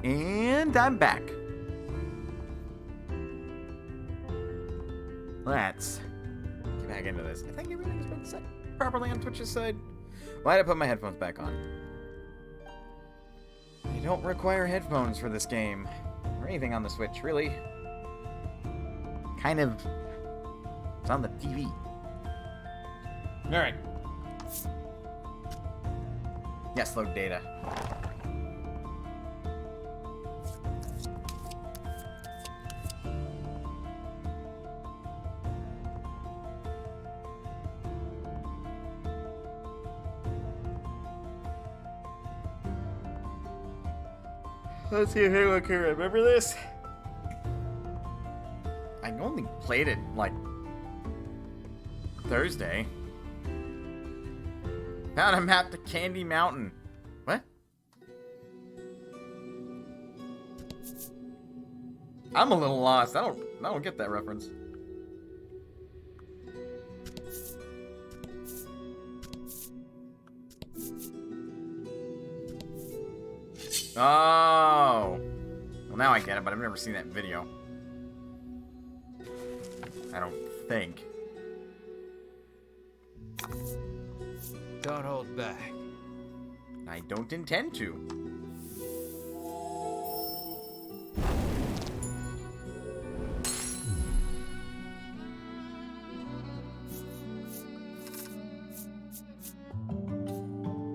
And I'm back. Let's get back into this. I think everything's been set properly on Twitch's side. Why'd I put my headphones back on? You don't require headphones for this game. Or anything on the Switch, really. Kind of... It's on the TV. Alright. Yes, load data. Let's see if anyone can remember this. I only played it, like, Thursday. Found a map to Candy Mountain. What? I'm a little lost. I don't get that reference. Oh. Well, now I get it, but I've never seen that video. I don't think. Don't hold back. I don't intend to.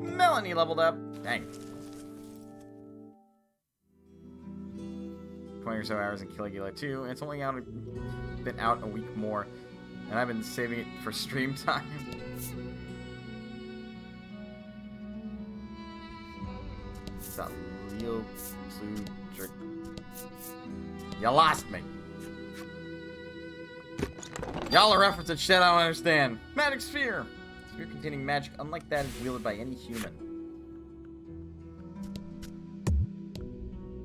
Melanie leveled up. Dang. 20 or so hours in Caligula 2. It's only been out a week more. And I've been saving it for stream time. Real blue jerk. You lost me. Y'all are referencing shit I don't understand. Magic sphere. Sphere containing magic unlike that is wielded by any human.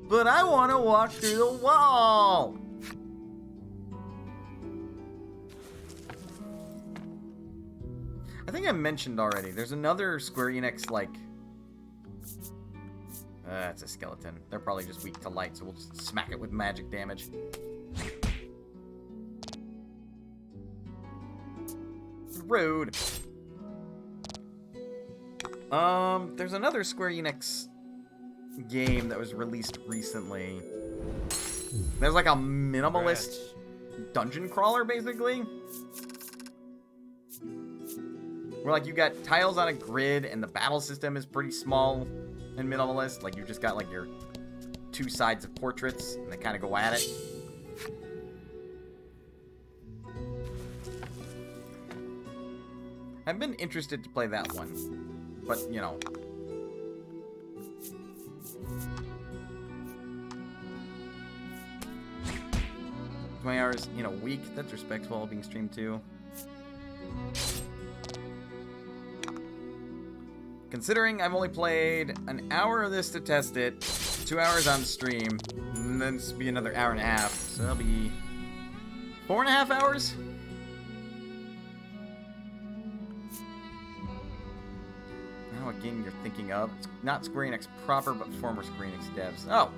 But I want to walk through the wall. I think I mentioned already. There's another Square Enix, like... That's a skeleton. They're probably just weak to light, so we'll just smack it with magic damage. Rude. There's another Square Enix game that was released recently. There's like a minimalist dungeon crawler, basically. Where like you got tiles on a grid and the battle system is pretty small and minimalist. Like you've just got like your two sides of portraits and they kind of go at it. I've been interested to play that one, but you know. 20 hours in a week, that's respectful being streamed too. Considering I've only played an hour of this to test it, 2 hours on stream, and then this will be another hour and a half, so that'll be 4.5 hours? I don't know what game you're thinking of. It's not Square Enix proper, but former Square Enix devs. Oh,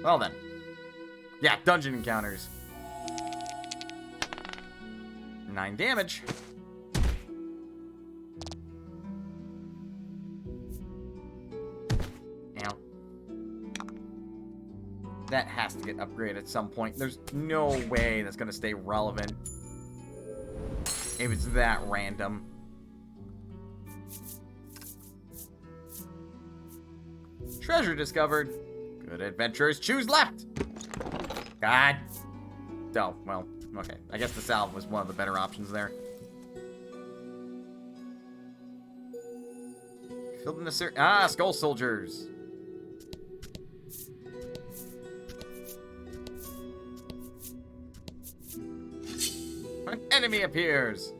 well then. Yeah, dungeon encounters. 9 damage. Ow. That has to get upgraded at some point. There's no way that's gonna stay relevant if it's that random. Treasure discovered. Good adventurers choose left. God. Oh, well, okay. I guess the salve was one of the better options there. Filled in the skull soldiers. An enemy appears.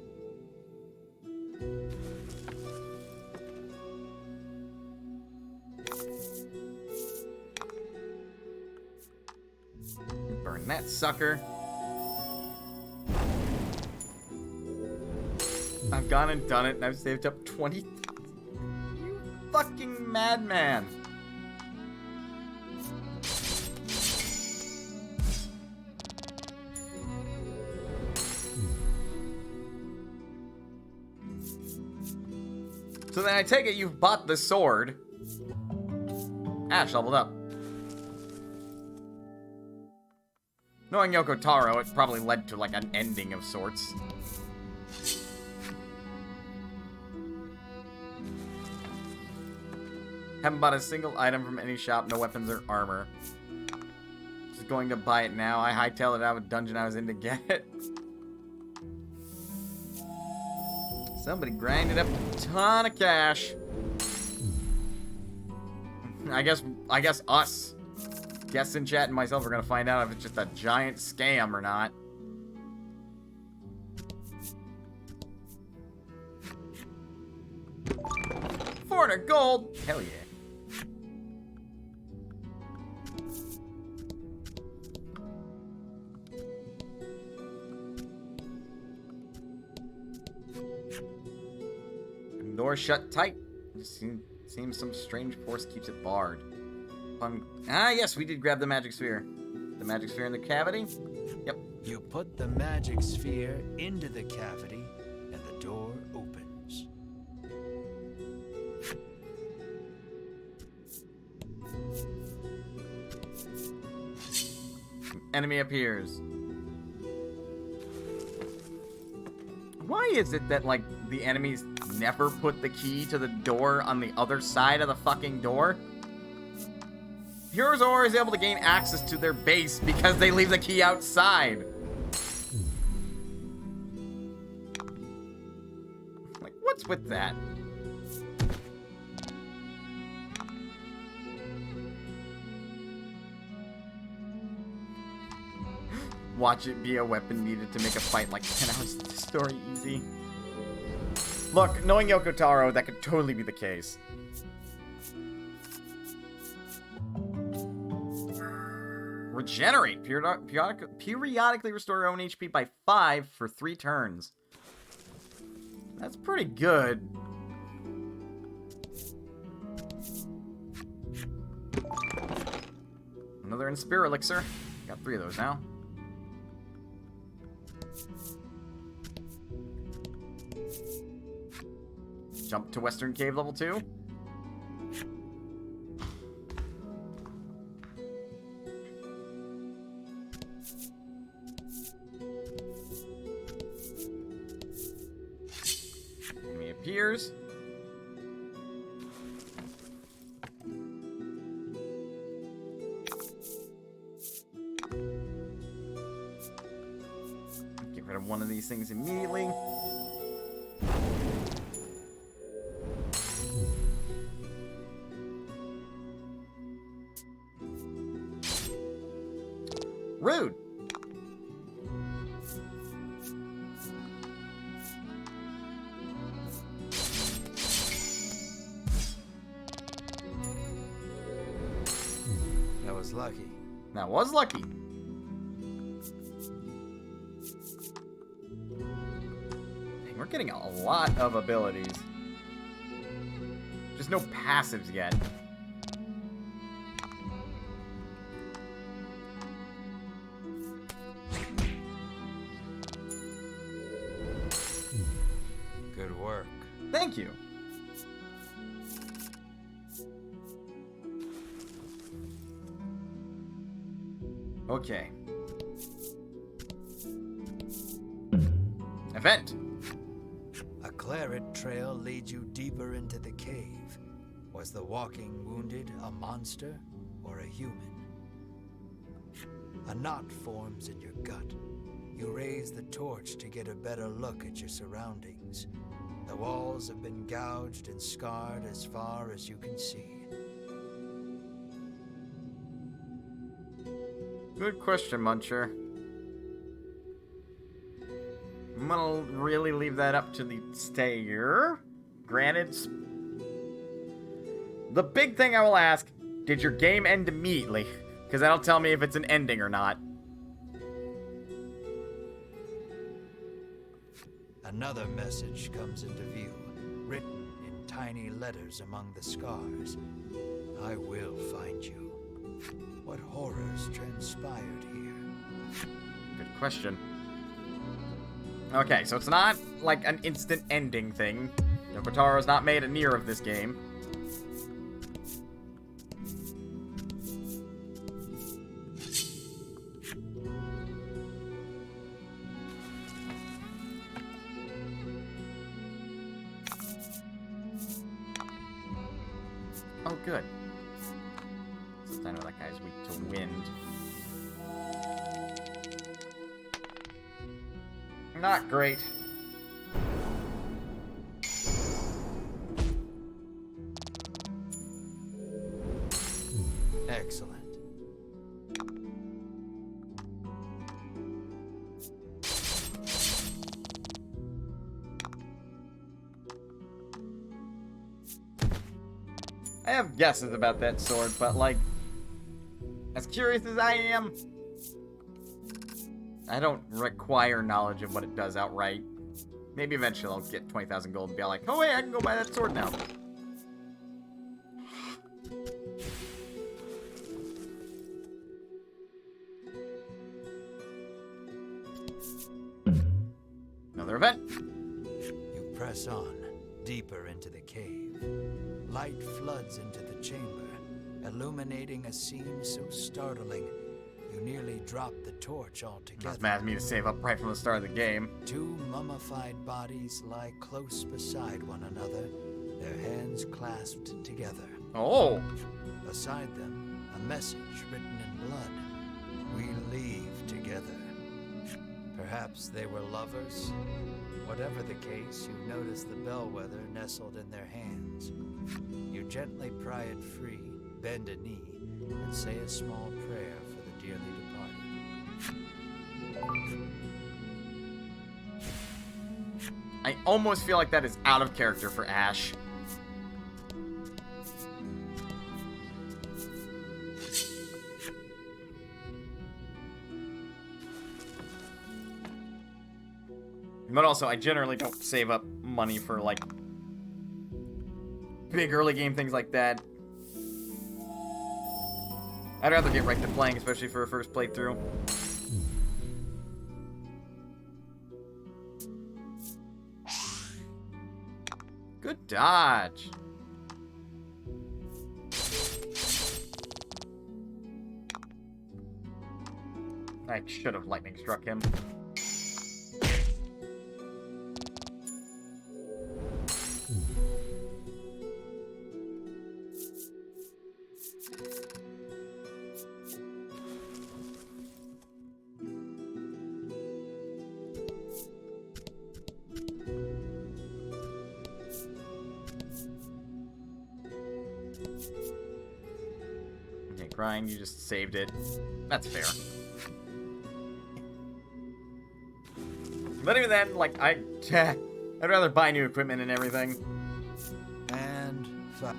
Burn that sucker. I've gone and done it, and I've saved up 20. You fucking madman. So then I take it you've bought the sword. Ash leveled up. Knowing Yoko Taro, it probably led to, like, an ending of sorts. Haven't bought a single item from any shop, no weapons or armor. Just going to buy it now. I hightailed it out of a dungeon I was in to get it. Somebody grinded up a ton of cash. I guess us. Guests in chat and myself are gonna find out if it's just a giant scam or not. $400 gold! Hell yeah. Door shut tight. Seems some strange force keeps it barred. Yes, we did grab the magic sphere. The magic sphere in the cavity? Yep. You put the magic sphere into the cavity, and the door opens. Enemy appears. Why is it that, like, the enemies never put the key to the door on the other side of the fucking door? Heroes are always able to gain access to their base because they leave the key outside. Like, what's with that? Watch it be a weapon needed to make a fight like 10 hours of the story easy. Look, knowing Yoko Taro, that could totally be the case. Regenerate. Periodically restore your own HP by 5 for 3 turns. That's pretty good. Another Inspire Elixir. Got 3 of those now. Jump to Western Cave level 2. Enemy appears. Get rid of one of these things immediately. Rude. That was lucky. That was lucky. Dang, we're getting a lot of abilities. Just no passives yet. Good work. Thank you. Okay. Event. A claret trail leads you deeper into the cave. Was the walking wounded a monster or a human? A knot forms in your gut. You raise the torch to get a better look at your surroundings. The walls have been gouged and scarred as far as you can see. Good question, Muncher. I'm gonna really leave that up to the stayer. Granted, the big thing I will ask, did your game end immediately? Because that'll tell me if it's an ending or not. Another message comes into view, written in tiny letters among the scars. I will find you. What horrors transpired here? Good question. Okay, so it's not like an instant ending thing. Kotaro's not made a Nier of this game. Oh, good. Since I know that guy's weak to wind. Not great. Excellent. I have guesses about that sword, but, like, as curious as I am, I don't require knowledge of what it does outright. Maybe eventually I'll get 20,000 gold and be like, oh wait, I can go buy that sword now. Another event. You press on, deeper into the cave. Light floods into the chamber, illuminating a scene so startling, you nearly drop the torch altogether. That's mad at me to save up right from the start of the game. Two mummified bodies lie close beside one another, their hands clasped together. Oh! Beside them, a message written in blood. We leave together. Perhaps they were lovers? Whatever the case, you notice the bellwether nestled in their hands. You gently pry it free, bend a knee, and say a small prayer for the dearly departed. I almost feel like that is out of character for Ash. But also, I generally don't save up money for, like, big early game things like that. I'd rather get right to playing, especially for a first playthrough. Good dodge. I should have lightning struck him. Okay, crying, you just saved it. That's fair. But even then, like, I'd rather buy new equipment and everything. And five.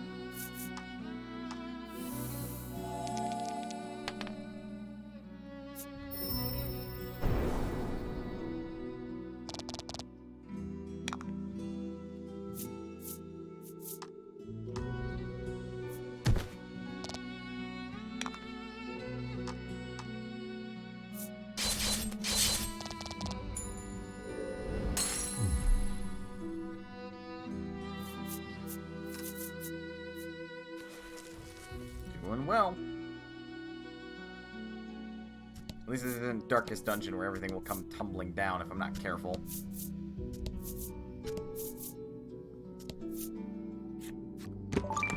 Doing well. At least this isn't Darkest Dungeon where everything will come tumbling down if I'm not careful.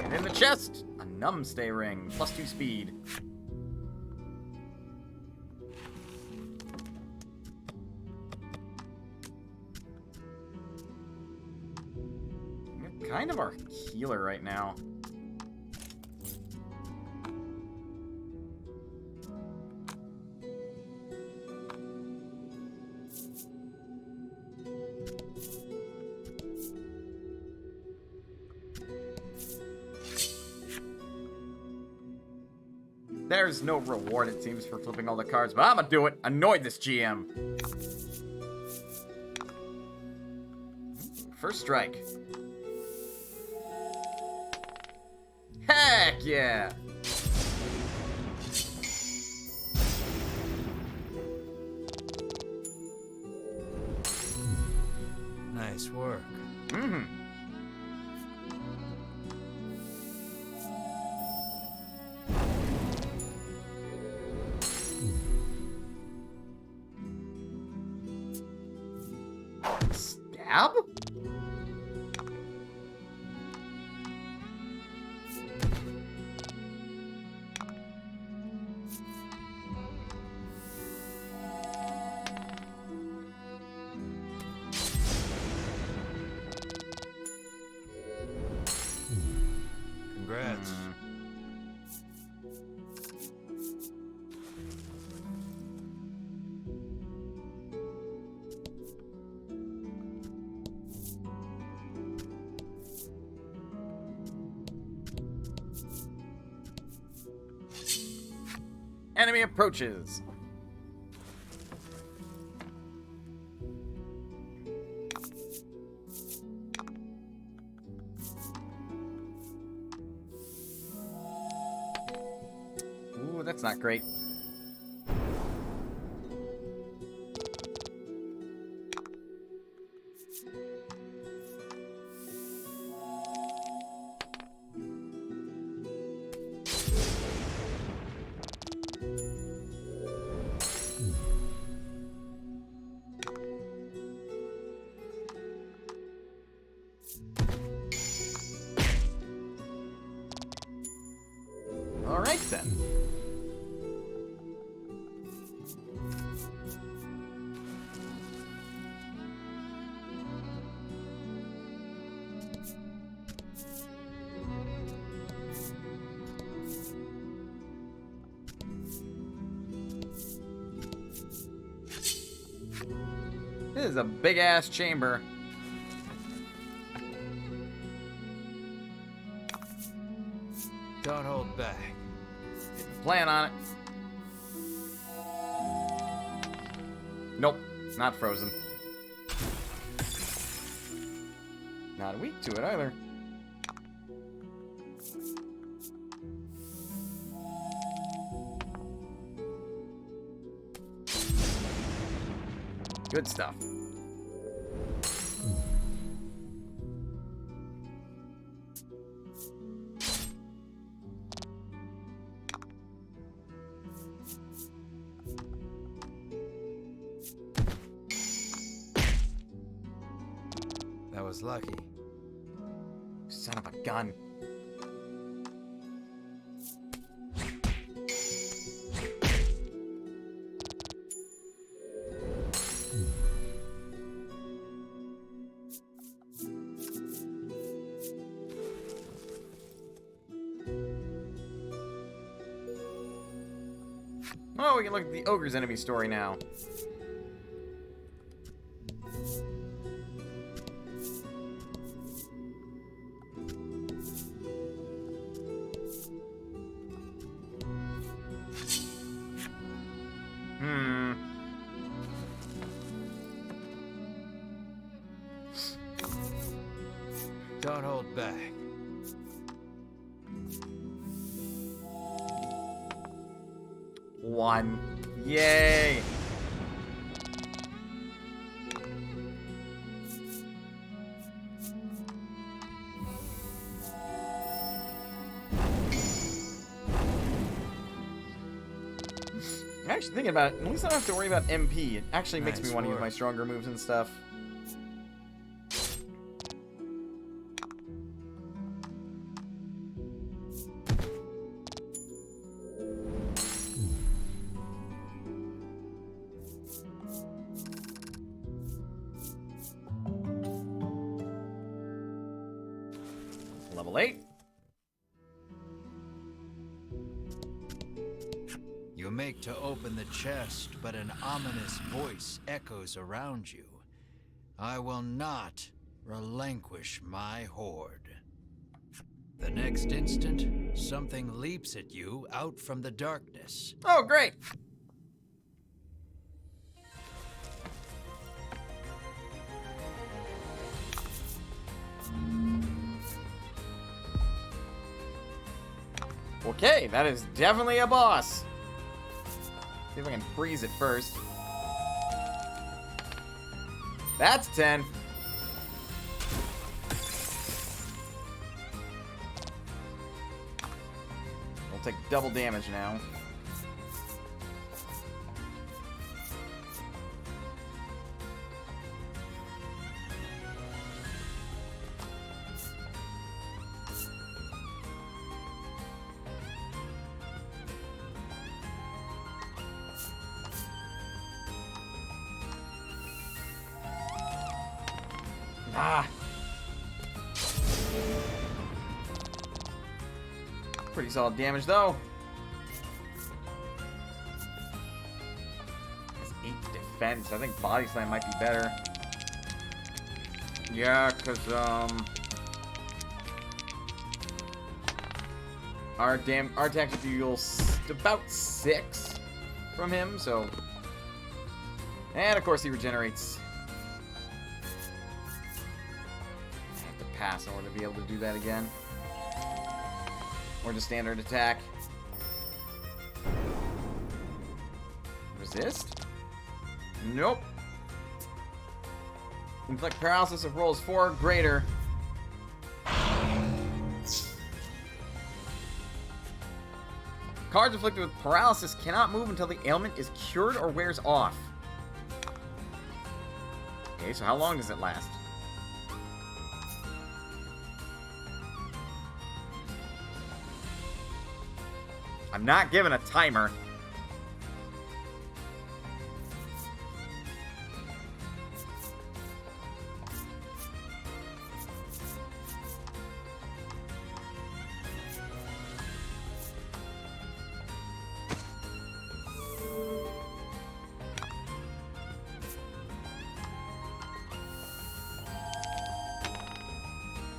And in the chest, a numbstay ring, +2 speed. You're kind of our healer right now. There's no reward, it seems, for flipping all the cards, but I'm gonna do it. Annoy this GM. First strike. Heck yeah! Nice work. Mm-hmm. lab? Congrats. Enemy approaches. Ooh, that's not great. All right then. This is a big ass chamber. Don't hold back. Plan on it. Nope, not frozen. Not weak to it either. Good stuff. That was lucky. Son of a gun. Oh, we can look at the ogre's enemy story now. Don't hold back. One. Yay! I'm actually thinking about it. At least I don't have to worry about MP. It actually makes me Nice want to use work. my stronger moves and stuff. Level 8. You make to open the chest, but an ominous voice echoes around you. I will not relinquish my horde. The next instant, something leaps at you out from the darkness. Oh, great! Okay, that is definitely a boss. See if I can freeze it first. That's 10. We'll take double damage now. Ah. Pretty solid damage, though. That's 8 defense. I think Body Slam might be better. Yeah, because, our attacks deal about 6 from him, so... And, of course, he regenerates. I have to pass in order to be able to do that again. Or the standard attack. Resist? Nope. Inflict paralysis if rolls 4 or greater. Cards afflicted with paralysis cannot move until the ailment is cured or wears off. Okay, so how long does it last? I'm not given a timer.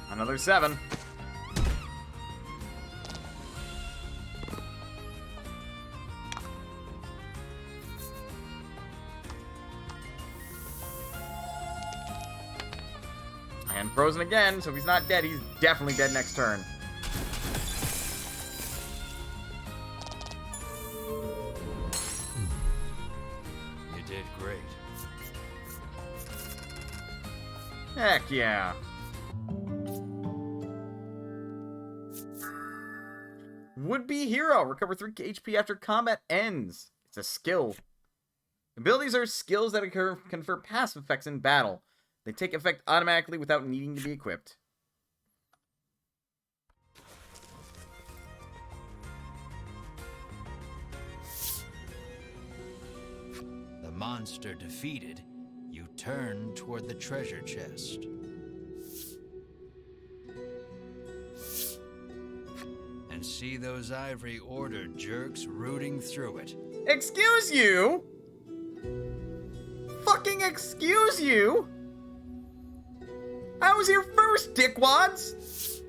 Another 7. And frozen again, so if he's not dead, he's definitely dead next turn. You did great. Heck yeah. Would-be hero. Recover 3 HP after combat ends. It's a skill. Abilities are skills that confer passive effects in battle. They take effect automatically without needing to be equipped. The monster defeated, you turn toward the treasure chest. And see those Ivory Order jerks rooting through it. Excuse you? Fucking excuse you? I was here first, dickwads!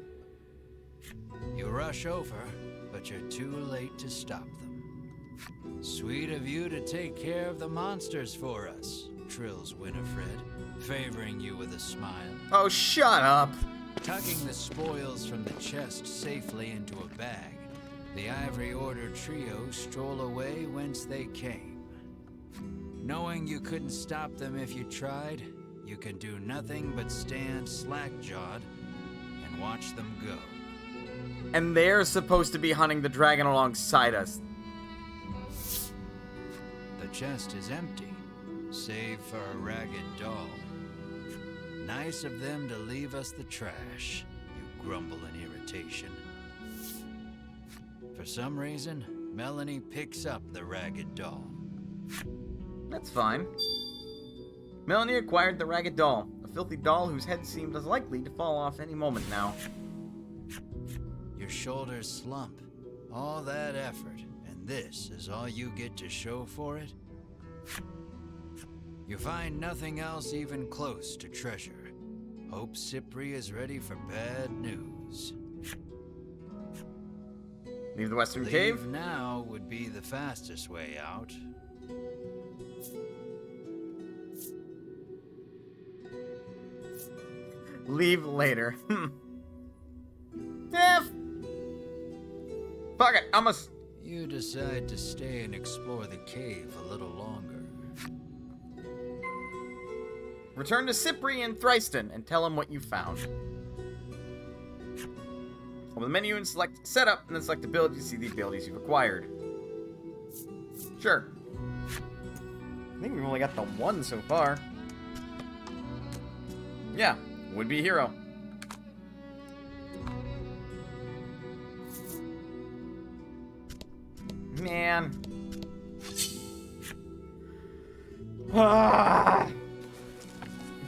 You rush over, but you're too late to stop them. Sweet of you to take care of the monsters for us, trills Winifred, favoring you with a smile. Oh, shut up. Tucking the spoils from the chest safely into a bag, the Ivory Order trio stroll away whence they came. Knowing you couldn't stop them if you tried, you can do nothing but stand slack-jawed and watch them go. And they're supposed to be hunting the dragon alongside us. The chest is empty, save for a ragged doll. Nice of them to leave us the trash, you grumble in irritation. For some reason, Melanie picks up the ragged doll. That's fine. Melanie acquired the ragged doll, a filthy doll whose head seemed as likely to fall off any moment now. Your shoulders slump. All that effort, and this is all you get to show for it? You find nothing else even close to treasure. Hope Cypri is ready for bad news. Leave the western Leave cave? now would be the fastest way out. Leave later. Eh. Fuck it, I must... You decide to stay and explore the cave a little longer. Return to Cypri and Thryston and tell him what you found. Open the menu and select Setup, and then select Ability to see the abilities you've acquired. Sure. I think we've only got the one so far. Yeah, would-be hero. Man.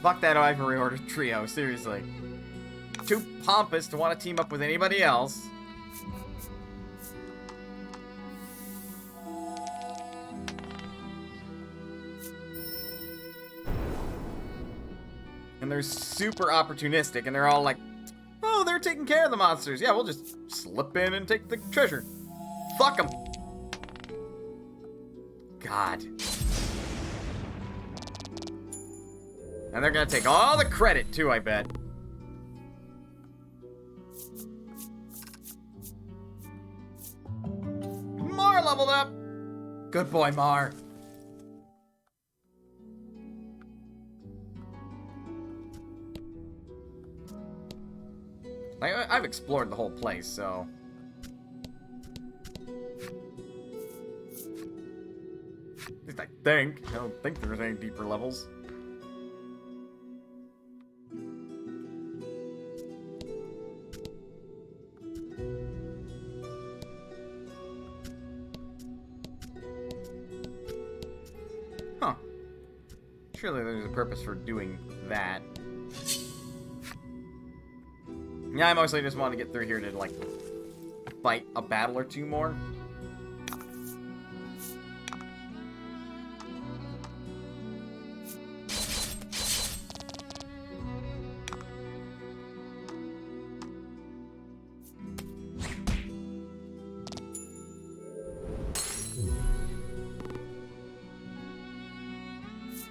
Fuck that Ivory Order trio, seriously. Too pompous to want to team up with anybody else. And they're super opportunistic, and they're all like, oh, they're taking care of the monsters. Yeah, we'll just slip in and take the treasure. Fuck them. God. And they're gonna take all the credit, too, I bet. Mar leveled up. Good boy, Mar. I've explored the whole place, so... At least I think. I don't think there's any deeper levels. Huh. Surely there's a purpose for doing that. Yeah, I mostly just wanted to get through here to, like, fight a battle or two more.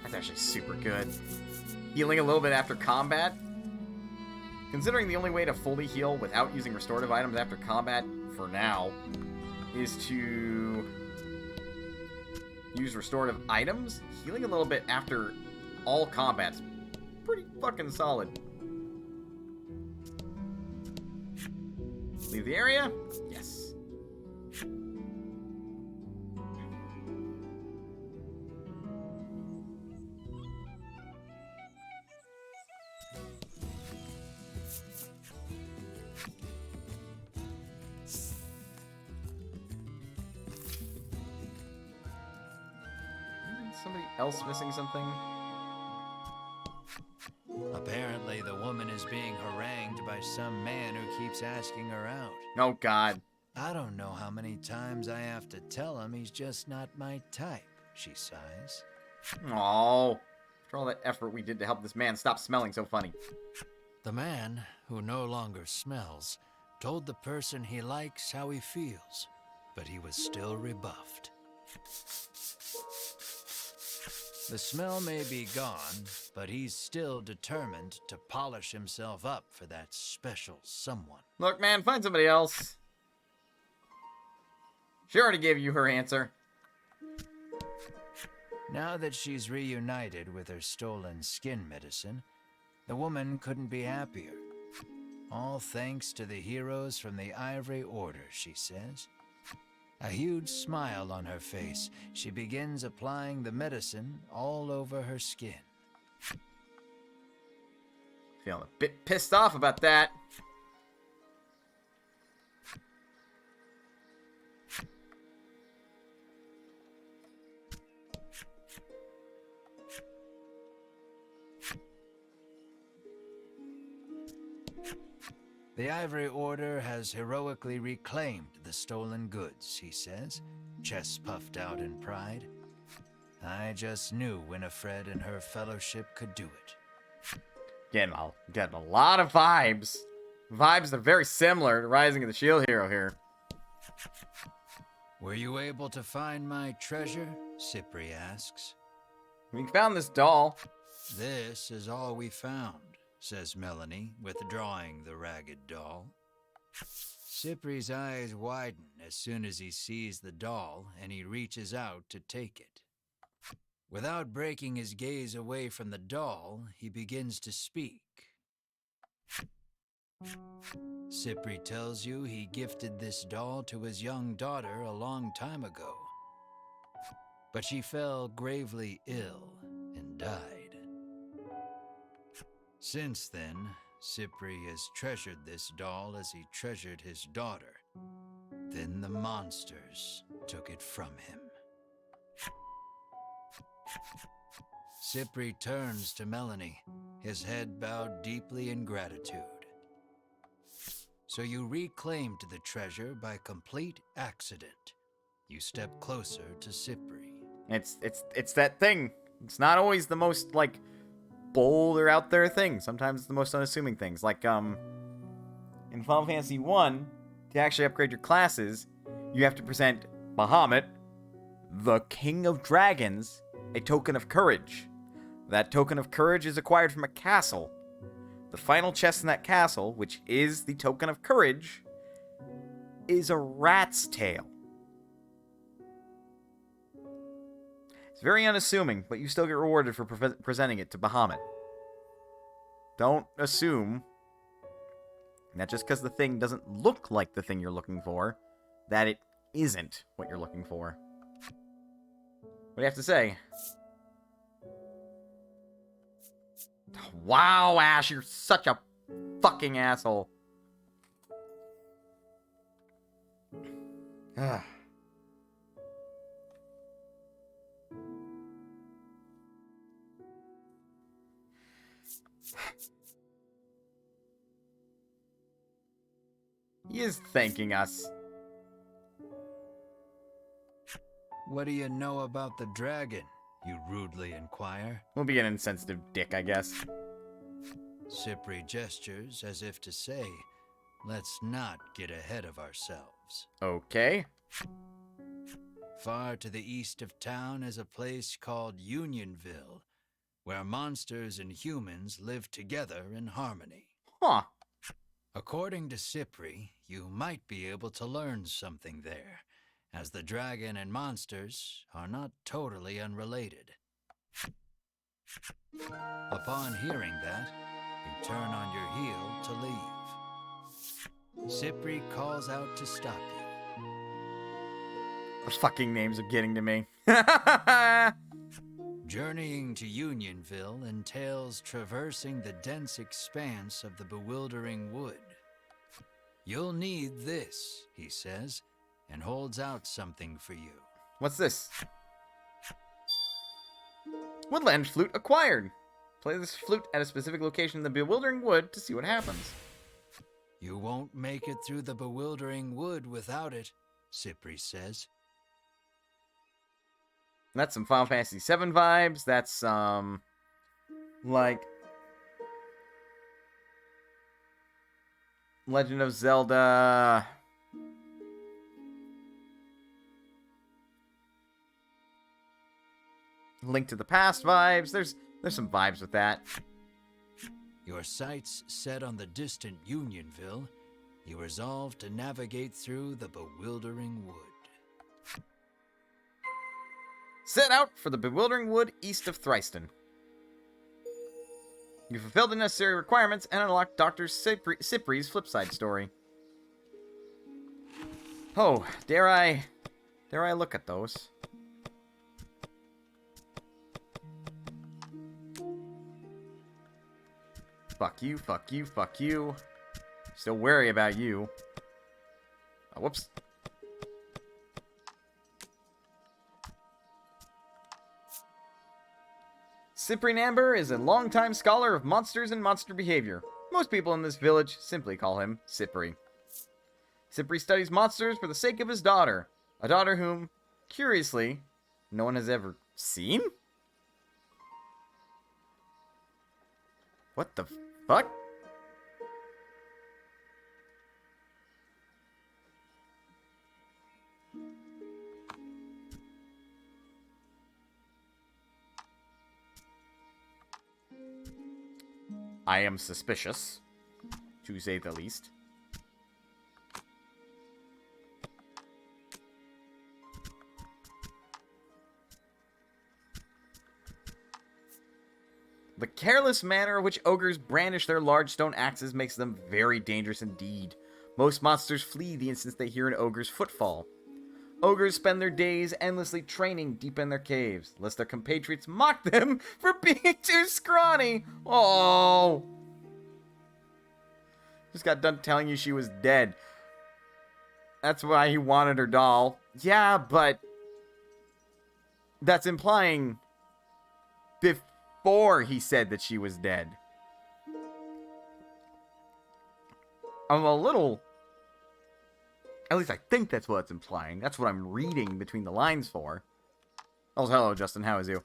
That's actually super good. Healing a little bit after combat. Considering the only way to fully heal without using restorative items after combat, for now, is to use restorative items, healing a little bit after all combat's pretty fucking solid. Leave the area? Yes. Somebody else missing something? Apparently, the woman is being harangued by some man who keeps asking her out. Oh, God. I don't know how many times I have to tell him he's just not my type, she sighs. Oh, after all that effort we did to help this man stop smelling so funny. The man, who no longer smells, told the person he likes how he feels, but he was still rebuffed. The smell may be gone, but he's still determined to polish himself up for that special someone. Look, man, find somebody else. She already gave you her answer. Now that she's reunited with her stolen skin medicine, the woman couldn't be happier. All thanks to the heroes from the Ivory Order, she says. A huge smile on her face, she begins applying the medicine all over her skin. Feeling a bit pissed off about that. The Ivory Order has heroically reclaimed the stolen goods, he says, chest puffed out in pride. I just knew Winifred and her fellowship could do it. Getting a lot of vibes. Vibes that are very similar to Rising of the Shield Hero here. Were you able to find my treasure? Cypri asks. We found this doll. This is all we found, says Melanie, withdrawing the ragged doll. Cypri's eyes widen as soon as he sees the doll, and he reaches out to take it. Without breaking his gaze away from the doll, he begins to speak. Cypri tells you he gifted this doll to his young daughter a long time ago, but she fell gravely ill and died. Since then, Cypri has treasured this doll as he treasured his daughter. Then the monsters took it from him. Cypri turns to Melanie, his head bowed deeply in gratitude. So you reclaimed the treasure by complete accident. You step closer to Cypri. It's that thing. It's not always the most, like, bold or out there thing. Sometimes it's the most unassuming things. Like, in Final Fantasy 1, to actually upgrade your classes, you have to present Bahamut, the King of Dragons, a token of courage. That token of courage is acquired from a castle. The final chest in that castle, which is the token of courage, is a rat's tail. It's very unassuming, but you still get rewarded for presenting it to Bahamut. Don't assume that just because the thing doesn't look like the thing you're looking for, that it isn't what you're looking for. What do you have to say? Wow, Ash, you're such a fucking asshole. He is thanking us. What do you know about the dragon? You rudely inquire. We'll be an insensitive dick, I guess. Cypri gestures as if to say, let's not get ahead of ourselves. Okay. Far to the east of town is a place called Unionville, where monsters and humans live together in harmony. Huh. According to Cypri, you might be able to learn something there, as the dragon and monsters are not totally unrelated. Upon hearing that, you turn on your heel to leave. Cypri calls out to stop you. The fucking names are getting to me. Journeying to Unionville entails traversing the dense expanse of the bewildering wood. You'll need this, he says, and holds out something for you. What's this? Woodland flute acquired. Play this flute at a specific location in the bewildering wood to see what happens. You won't make it through the bewildering wood without it, Cypri says. That's some Final Fantasy VII vibes. That's, like, Legend of Zelda. Link to the Past vibes. There's some vibes with that. Your sights set on the distant Unionville, you resolve to navigate through the bewildering wood. Set out for the bewildering wood east of Thriston. You fulfilled the necessary requirements and unlocked Dr. Cypri's flipside story. Oh, dare I look at those? Fuck you, fuck you, fuck you. Still wary about you. Oh, whoops. Cyprian Amber is a longtime scholar of monsters and monster behavior. Most people in this village simply call him Cypri. Cypri studies monsters for the sake of his daughter. A daughter whom, curiously, no one has ever seen? What the fuck? I am suspicious, to say the least. The careless manner in which ogres brandish their large stone axes makes them very dangerous indeed. Most monsters flee the instant they hear an ogre's footfall. Ogres spend their days endlessly training deep in their caves, lest their compatriots mock them for being too scrawny. Oh. Just got done telling you she was dead. That's why he wanted her doll. Yeah, but that's implying before he said that she was dead. I'm a little... At least I think that's what it's implying. That's what I'm reading between the lines for. Oh, hello, Justin. How is you?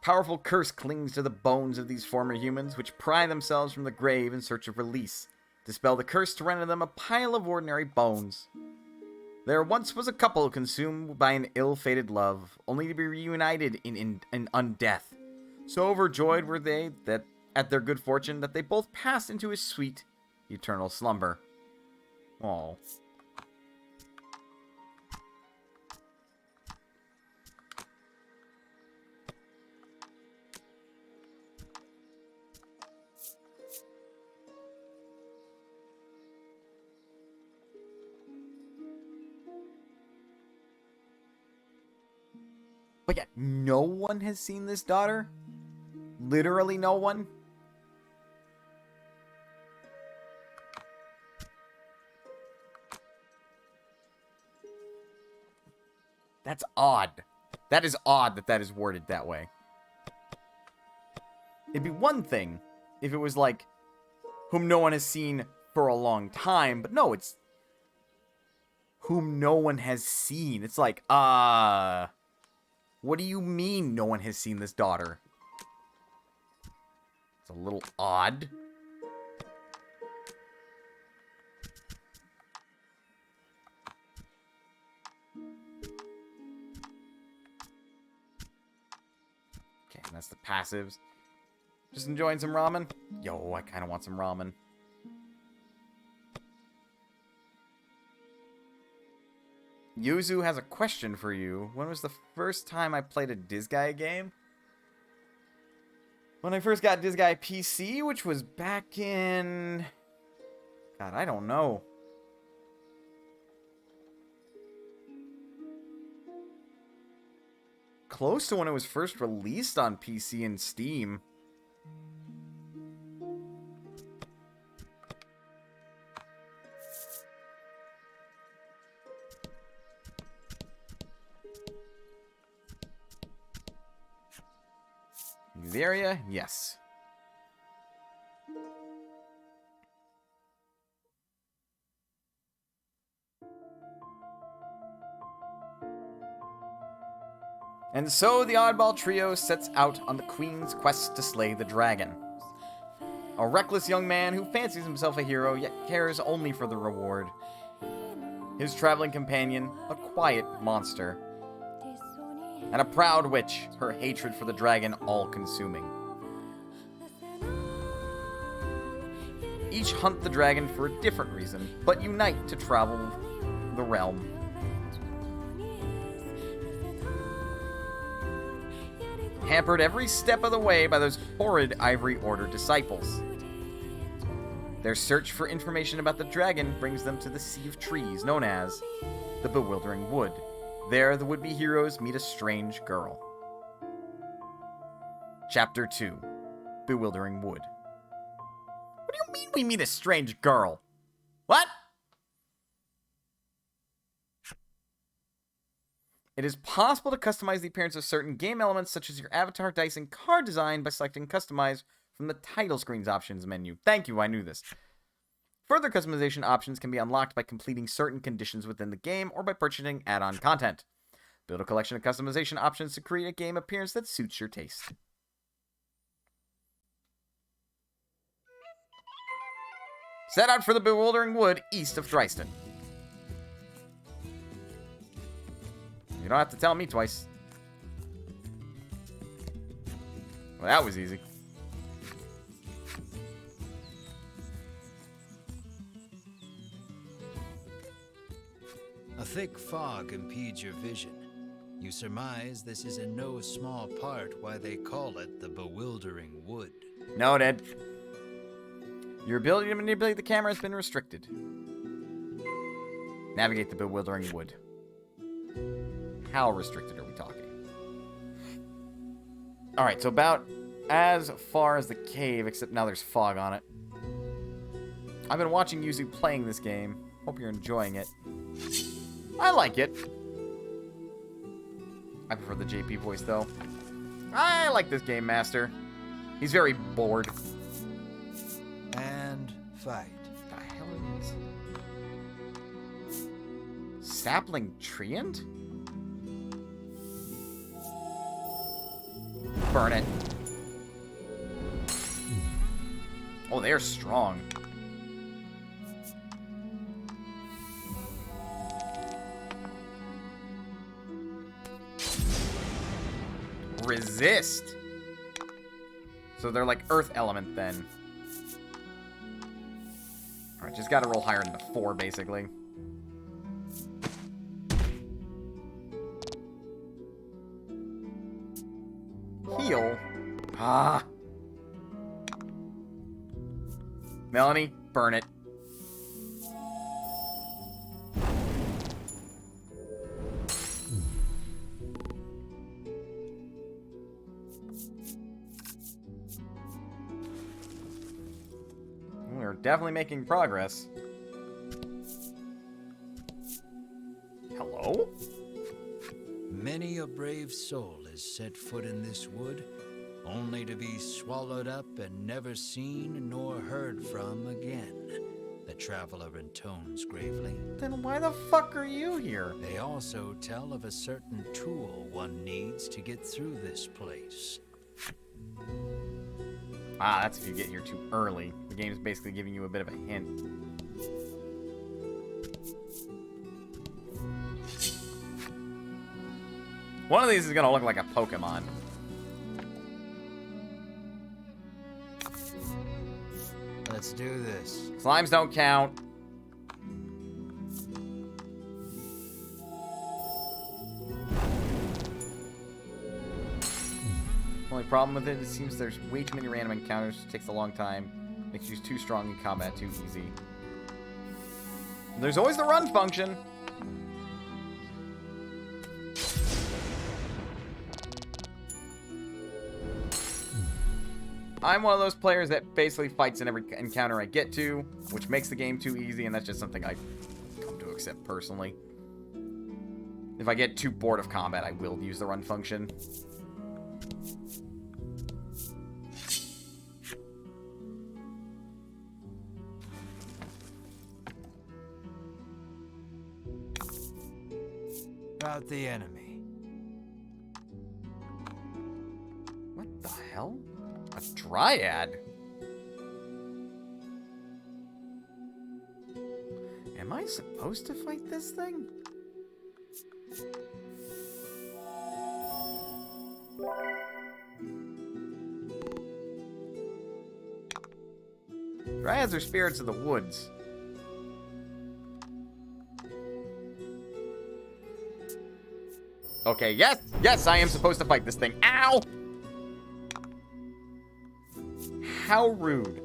Powerful curse clings to the bones of these former humans, which pry themselves from the grave in search of release. Dispel the curse to render them a pile of ordinary bones. There once was a couple consumed by an ill-fated love, only to be reunited in undeath. So overjoyed were they that at their good fortune that they both passed into a sweet, eternal slumber. Oh. But yeah, no one has seen this daughter? Literally no one? That's odd. That is odd that that is worded that way. It'd be one thing if it was like, whom no one has seen for a long time, but no, it's whom no one has seen. It's like, what do you mean no one has seen this daughter? It's a little odd. Okay, and that's the passives. Just enjoying some ramen? Yo, I kind of want some ramen. Yuzu has a question for you. When was the first time I played a Disgaea game? When I first got Disgaea PC, which was back in... God, I don't know. Close to when it was first released on PC and Steam. The area? Yes. And so the oddball trio sets out on the Queen's quest to slay the dragon. A reckless young man who fancies himself a hero yet cares only for the reward. His traveling companion, a quiet monster. And a proud witch, her hatred for the dragon all-consuming. Each hunt the dragon for a different reason, but unite to travel the realm. Hampered every step of the way by those horrid Ivory Order disciples. Their search for information about the dragon brings them to the Sea of Trees, known as the Bewildering Wood. There, the would-be heroes meet a strange girl. Chapter 2, Bewildering Wood. What do you mean we meet a strange girl? What? It is possible to customize the appearance of certain game elements, such as your avatar, dice, and card design by selecting Customize from the title screen's options menu. Thank you, I knew this. Further customization options can be unlocked by completing certain conditions within the game or by purchasing add-on content. Build a collection of customization options to create a game appearance that suits your taste. Set out for the Bewildering Wood east of Thriston. You don't have to tell me twice. Well, that was easy. A thick fog impedes your vision. You surmise this is in no small part why they call it the Bewildering Wood. Noted. Your ability to manipulate the camera has been restricted. Navigate the Bewildering Wood. How restricted are we talking? Alright, so about as far as the cave, except now there's fog on it. I've been watching Yuzu playing this game. Hope you're enjoying it. I like it. I prefer the JP voice, though. I like this game master. He's very bored. And fight. What the hell is this? Sapling Treant? Burn it. Oh, they're strong. Resist. So they're like earth element then. Alright, just gotta roll higher than the 4, basically. Heal? Ah. Melanie, burn it. We're definitely making progress. Hello? Many a brave soul has set foot in this wood, only to be swallowed up and never seen nor heard from again, the traveler intones gravely. Then why the fuck are you here? They also tell of a certain tool one needs to get through this place. Ah, that's if you get here too early. The game's basically giving you a bit of a hint. One of these is gonna look like a Pokemon. Let's do this. Slimes don't count. Only problem with it seems there's way too many random encounters, takes a long time, makes you too strong in combat, too easy. There's always the run function. I'm one of those players that basically fights in every encounter I get to, which makes the game too easy, and that's just something I come to accept personally. If I get too bored of combat, I will use the run function. About the enemy. What the hell? A dryad? Am I supposed to fight this thing? Dryads are spirits of the woods. Okay, yes, I am supposed to fight this thing. Ow! How rude.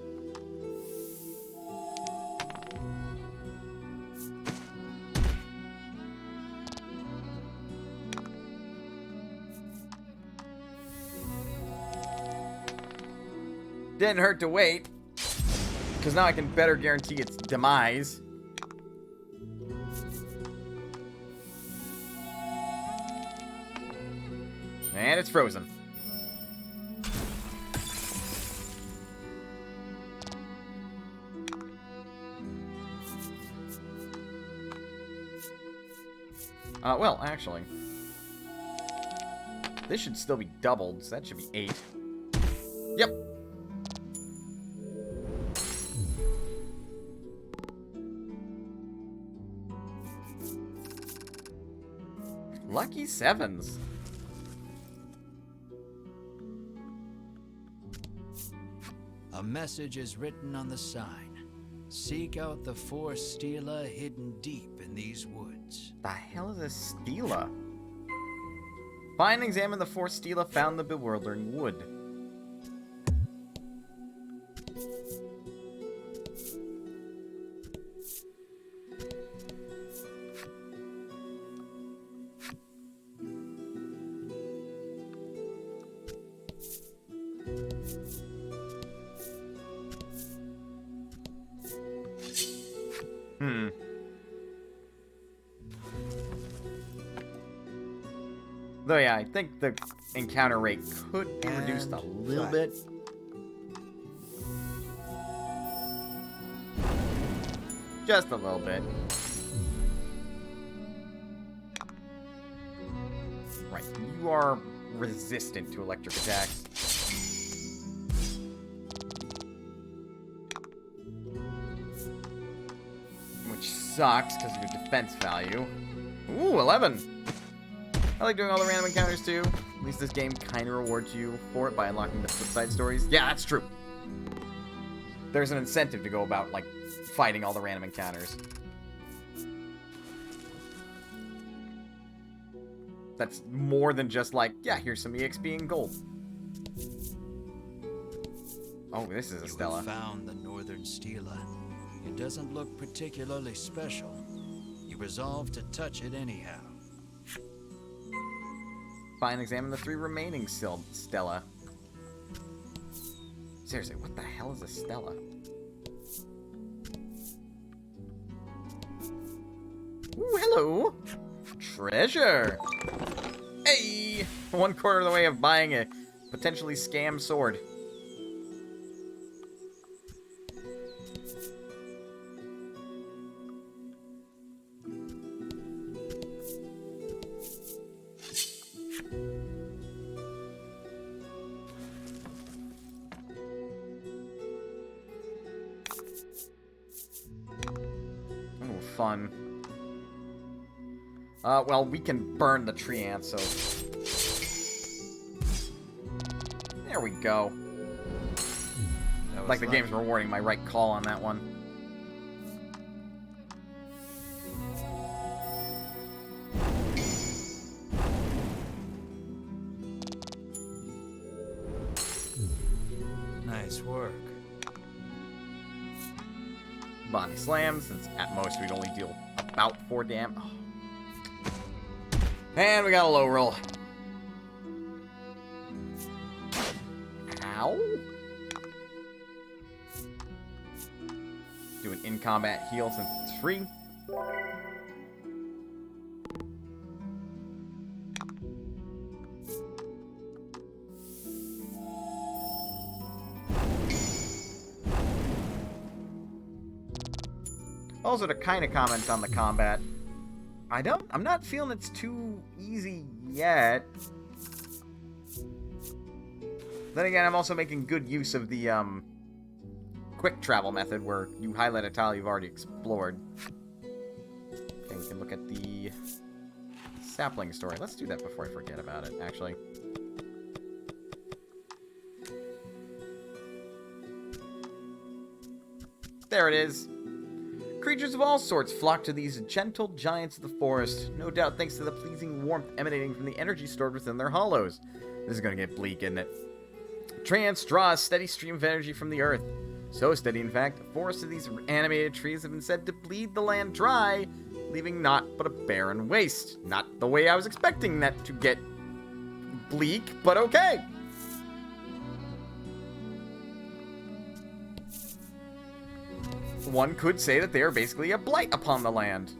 Didn't hurt to wait, because now I can better guarantee its demise. And it's frozen. Well, actually, this should still be doubled, so that should be 8. Yep. Lucky 7s. A message is written on the sign. Seek out the 4 Stela hidden deep in these woods. The hell is a Stela? Find and examine the 4 Stela found in the bewildering wood. Though, yeah, I think the encounter rate could be reduced a And little cut. bit. Just a little bit. Right, you are resistant to electric attacks. Which sucks because of your defense value. Ooh, 11! I like doing all the random encounters too. At least this game kind of rewards you for it by unlocking the flip side stories. Yeah, that's true. There's an incentive to go about, like, fighting all the random encounters. That's more than just like, yeah, here's some EXP and gold. Oh, this is a You Stella. have found the Northern Stela. It doesn't look particularly special. You resolve to touch it anyhow. Fine, examine the 3 remaining Stella. Seriously, what the hell is a Stella? Ooh, hello! Treasure! Hey! 1/4 of the way of buying a potentially scam sword. Ooh, fun. Well, we can burn the tree ants, so... There we go. Like the game's rewarding my right call on that one. Nice work. Body slam, since at most we'd only deal about 4 damage. Oh. And we got a low roll. Ow. Do an in-combat heal since it's free. Also, to kind of comment on the combat, I'm not feeling it's too easy yet. Then again, I'm also making good use of the, quick travel method where you highlight a tile you've already explored. Okay, we can look at the sapling story. Let's do that before I forget about it, actually. There it is. Creatures of all sorts flock to these gentle giants of the forest, no doubt thanks to the pleasing warmth emanating from the energy stored within their hollows. This is gonna get bleak, isn't it? Trance draw a steady stream of energy from the earth. So steady, in fact, the forests of these animated trees have been said to bleed the land dry, leaving naught but a barren waste. Not the way I was expecting that to get bleak, but okay. One could say that they are basically a blight upon the land.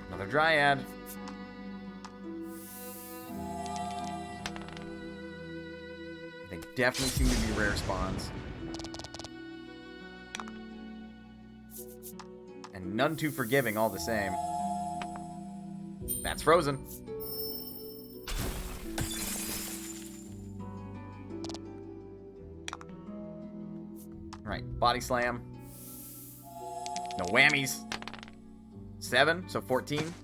Another dryad. They definitely seem to be rare spawns. And none too forgiving all the same. That's frozen. Right, body slam. No whammies. 7, so 14.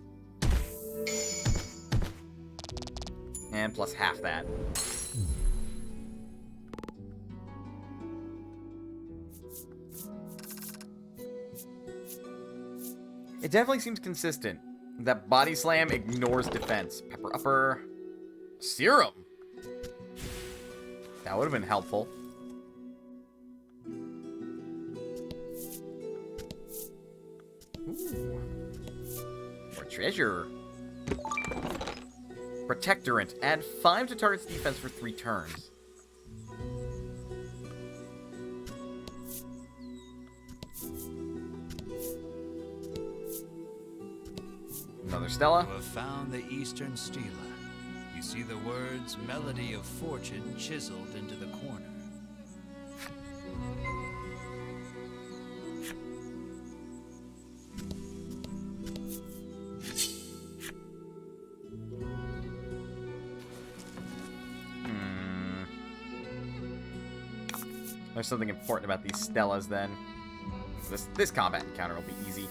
And plus half that. It definitely seems consistent. That body slam ignores defense. Pepper upper. Serum. That would have been helpful. Ooh. More treasure. Protectorant. Add 5 to target's defense for 3 turns. Another Stella. You have found the Eastern Stela. You see the words Melody of Fortune chiseled into the corner. There's something important about these Stellas then. This combat encounter will be easy.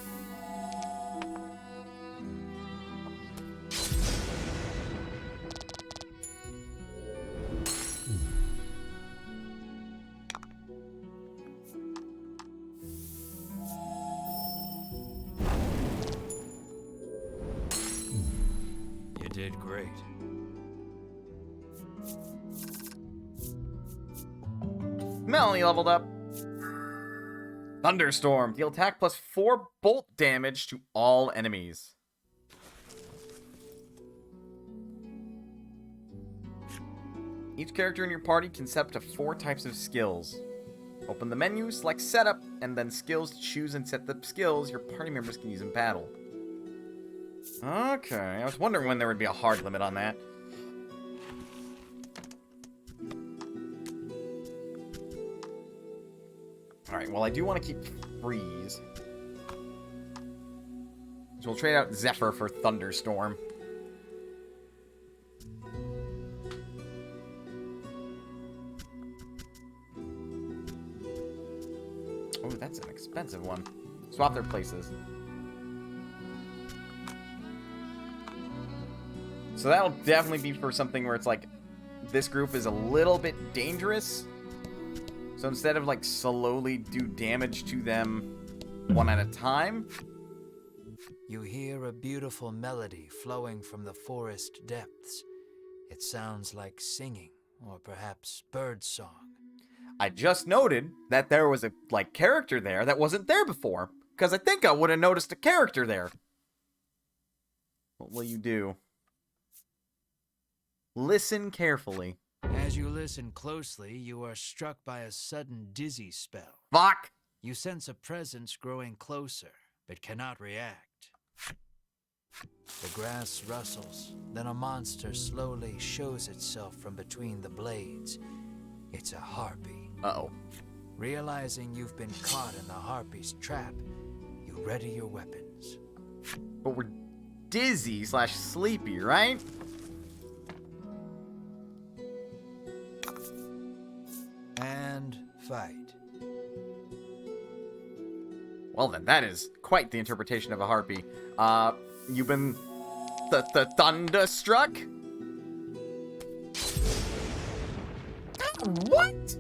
You did great. Melanie leveled up. Thunderstorm. Deal attack plus 4 bolt damage to all enemies. Each character in your party can set up to 4 types of skills. Open the menu, select setup, and then skills to choose and set the skills your party members can use in battle. Okay, I was wondering when there would be a hard limit on that. Alright, well I do want to keep Freeze. So we'll trade out Zephyr for Thunderstorm. Oh, that's an expensive one. Swap their places. So that'll definitely be for something where it's like, this group is a little bit dangerous. So instead of like slowly do damage to them one at a time. You hear a beautiful melody flowing from the forest depths. It sounds like singing, or perhaps birdsong. I just noted that there was a like character there that wasn't there before, because I think I would have noticed a character there. What will you do? Listen carefully. As you listen closely, you are struck by a sudden dizzy spell. Fuck! You sense a presence growing closer, but cannot react. The grass rustles, then a monster slowly shows itself from between the blades. It's a harpy. Uh-oh. Realizing you've been caught in the harpy's trap, you ready your weapons. But we're dizzy / sleepy, right? And fight. Well then, that is quite the interpretation of a harpy. You've been thunderstruck? What?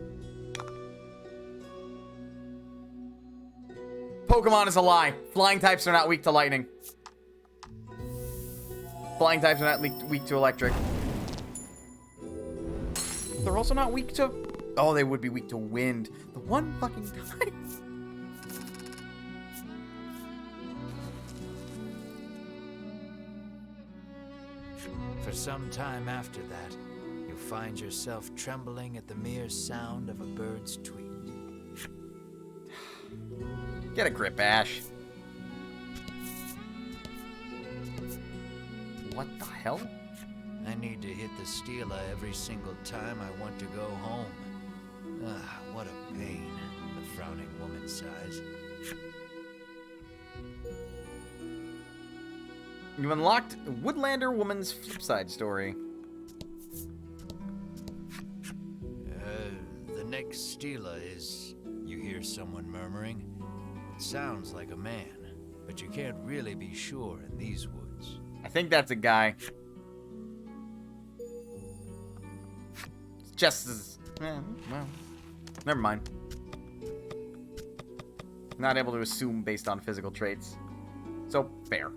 Pokemon is a lie. Flying types are not weak to lightning. Flying types are not weak to electric. They're also not weak to... Oh, they would be weak to wind. The one fucking time. For some time after that, you find yourself trembling at the mere sound of a bird's tweet. Get a grip, Ash. What the hell? I need to hit the Stela every single time I want to go home. Ah, what a pain, the frowning woman sighs. You unlocked Woodlander Woman's Flipside story. The next Stela is... You hear someone murmuring? It sounds like a man, but you can't really be sure in these woods. I think that's a guy. Just as... well, never mind. Not able to assume based on physical traits. So, fair.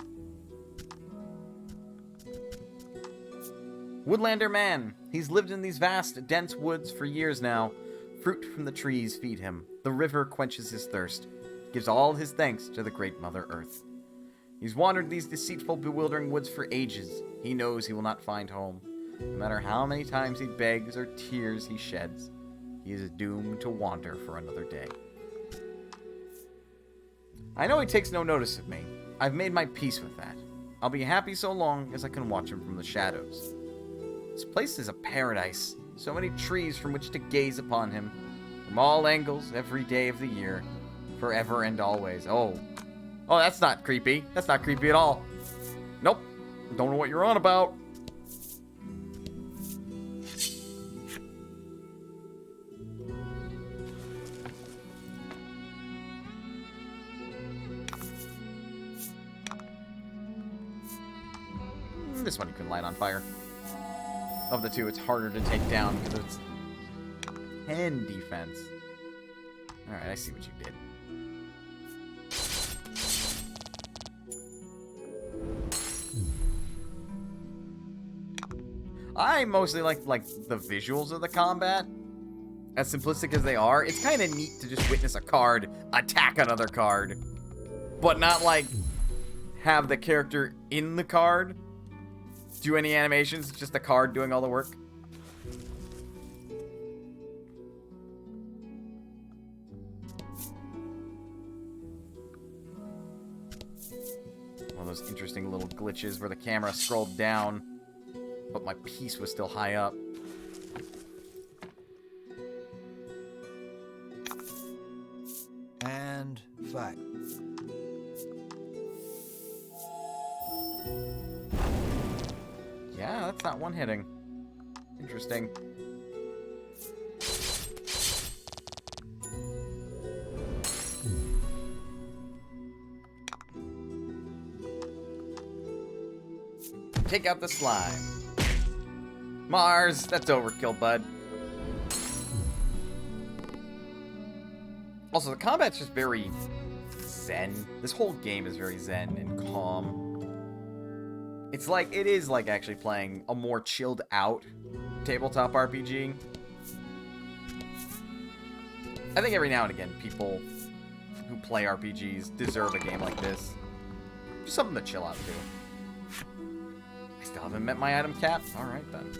Woodlander man. He's lived in these vast, dense woods for years now. Fruit from the trees feed him. The river quenches his thirst. Gives all his thanks to the great Mother Earth. He's wandered these deceitful, bewildering woods for ages. He knows he will not find home. No matter how many times he begs or tears he sheds, he is doomed to wander for another day. I know he takes no notice of me. I've made my peace with that. I'll be happy so long as I can watch him from the shadows. This place is a paradise. So many trees from which to gaze upon him. From all angles, every day of the year. Forever and always. Oh, that's not creepy. That's not creepy at all. Nope. Don't know what you're on about. This one you can light on fire. Of the two, it's harder to take down because it's 10 defense. Alright, I see what you did. I mostly like the visuals of the combat. As simplistic as they are, it's kind of neat to just witness a card attack another card. But not, like, have the character in the card do any animations. It's just the card doing all the work. One of those interesting little glitches where the camera scrolled down, but my piece was still high up. And fight. Yeah, that's not one hitting. Interesting. Take out the slime. Mars, that's overkill, bud. Also, the combat's just very zen. This whole game is very zen and calm. It's like, it is like actually playing a more chilled out tabletop RPG. I think every now and again, people who play RPGs deserve a game like this. Just something to chill out to. I still haven't met my item cap? Alright then.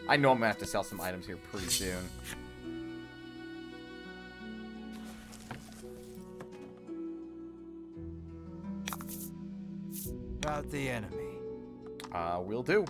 I know I'm gonna have to sell some items here pretty soon. About the enemy. Will do.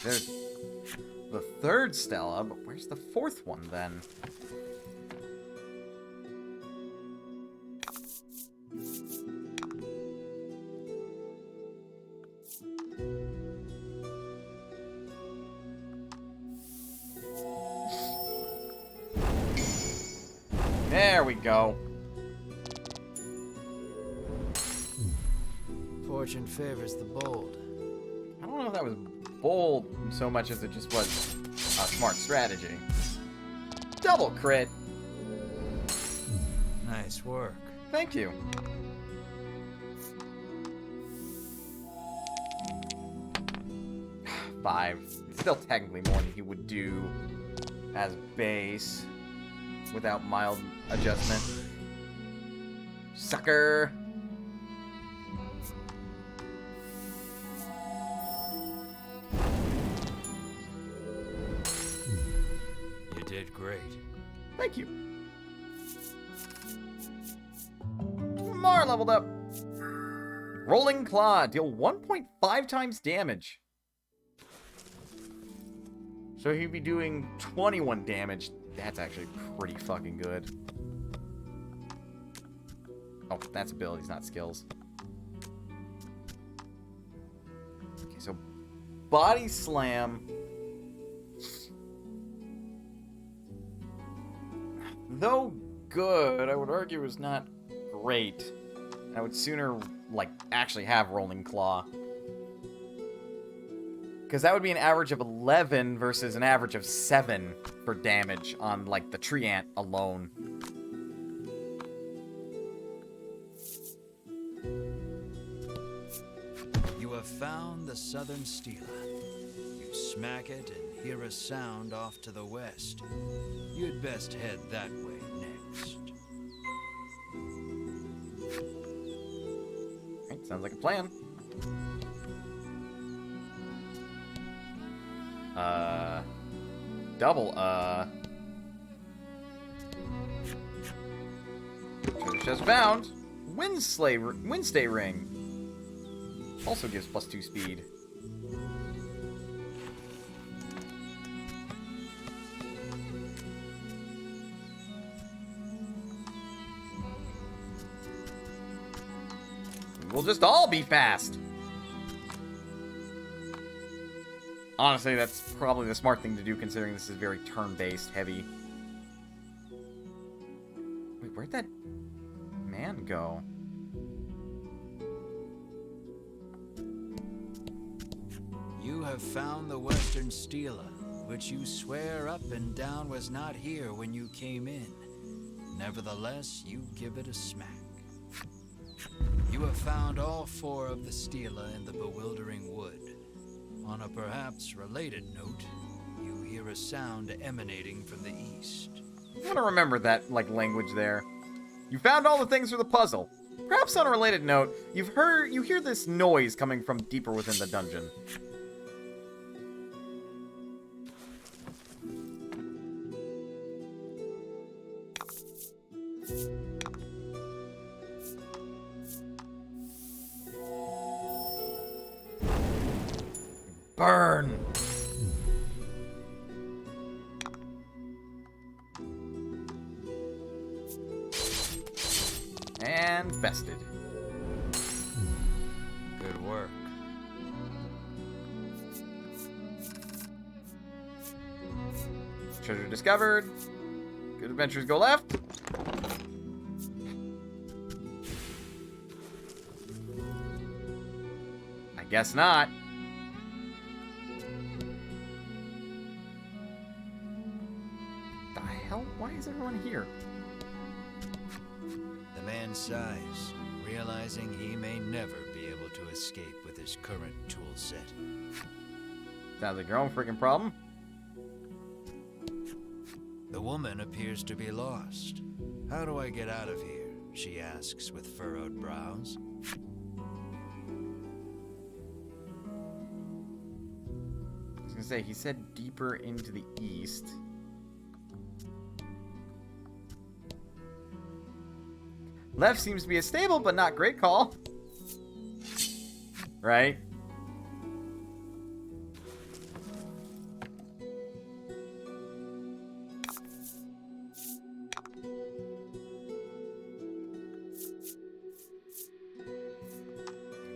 There's the third Stella, but where's the fourth one then? There we go. Fortune favors the bold. I don't know if that was bold so much as it just was a smart strategy. Double crit. Nice work. Thank you. Five. It's still technically more than he would do as base without mild adjustment. Sucker. You did great. Thank you. Mar leveled up. Rolling Claw. Deal 1.5 times damage. So he'd be doing 21 damage. That's actually pretty fucking good. Oh, that's abilities, not skills. Okay, so Body Slam. Though good, I would argue is not great. I would sooner, like, actually have Rolling Claw. Because that would be an average of 11 versus an average of 7 for damage on, like, the tree ant alone. You have found the southern stela. You smack it and hear a sound off to the west. You'd best head that way next. Right, sounds like a plan. Double, treasure chest found. Windstay ring. Also gives +2 speed. We'll just all be fast. Honestly, that's probably the smart thing to do, considering this is very turn-based heavy. Wait, where'd that man go? You have found the western stela, which you swear up and down was not here when you came in. Nevertheless, you give it a smack. You have found all 4 of the stela in the bewildering wood. On a perhaps related note, you hear a sound emanating from the east. I want to remember that, like, language there. You found all the things for the puzzle. Perhaps on a related note, you hear this noise coming from deeper within the dungeon. Burn! And bested. Good work. Treasure discovered. Good adventures go left. I guess not. The hell? Why is everyone here? The man sighs, realizing he may never be able to escape with his current tool set. Sounds like your own freaking problem. The woman appears to be lost. How do I get out of here? She asks with furrowed brows. I was gonna say, he said deeper into the east. Left seems to be a stable, but not great call. Right?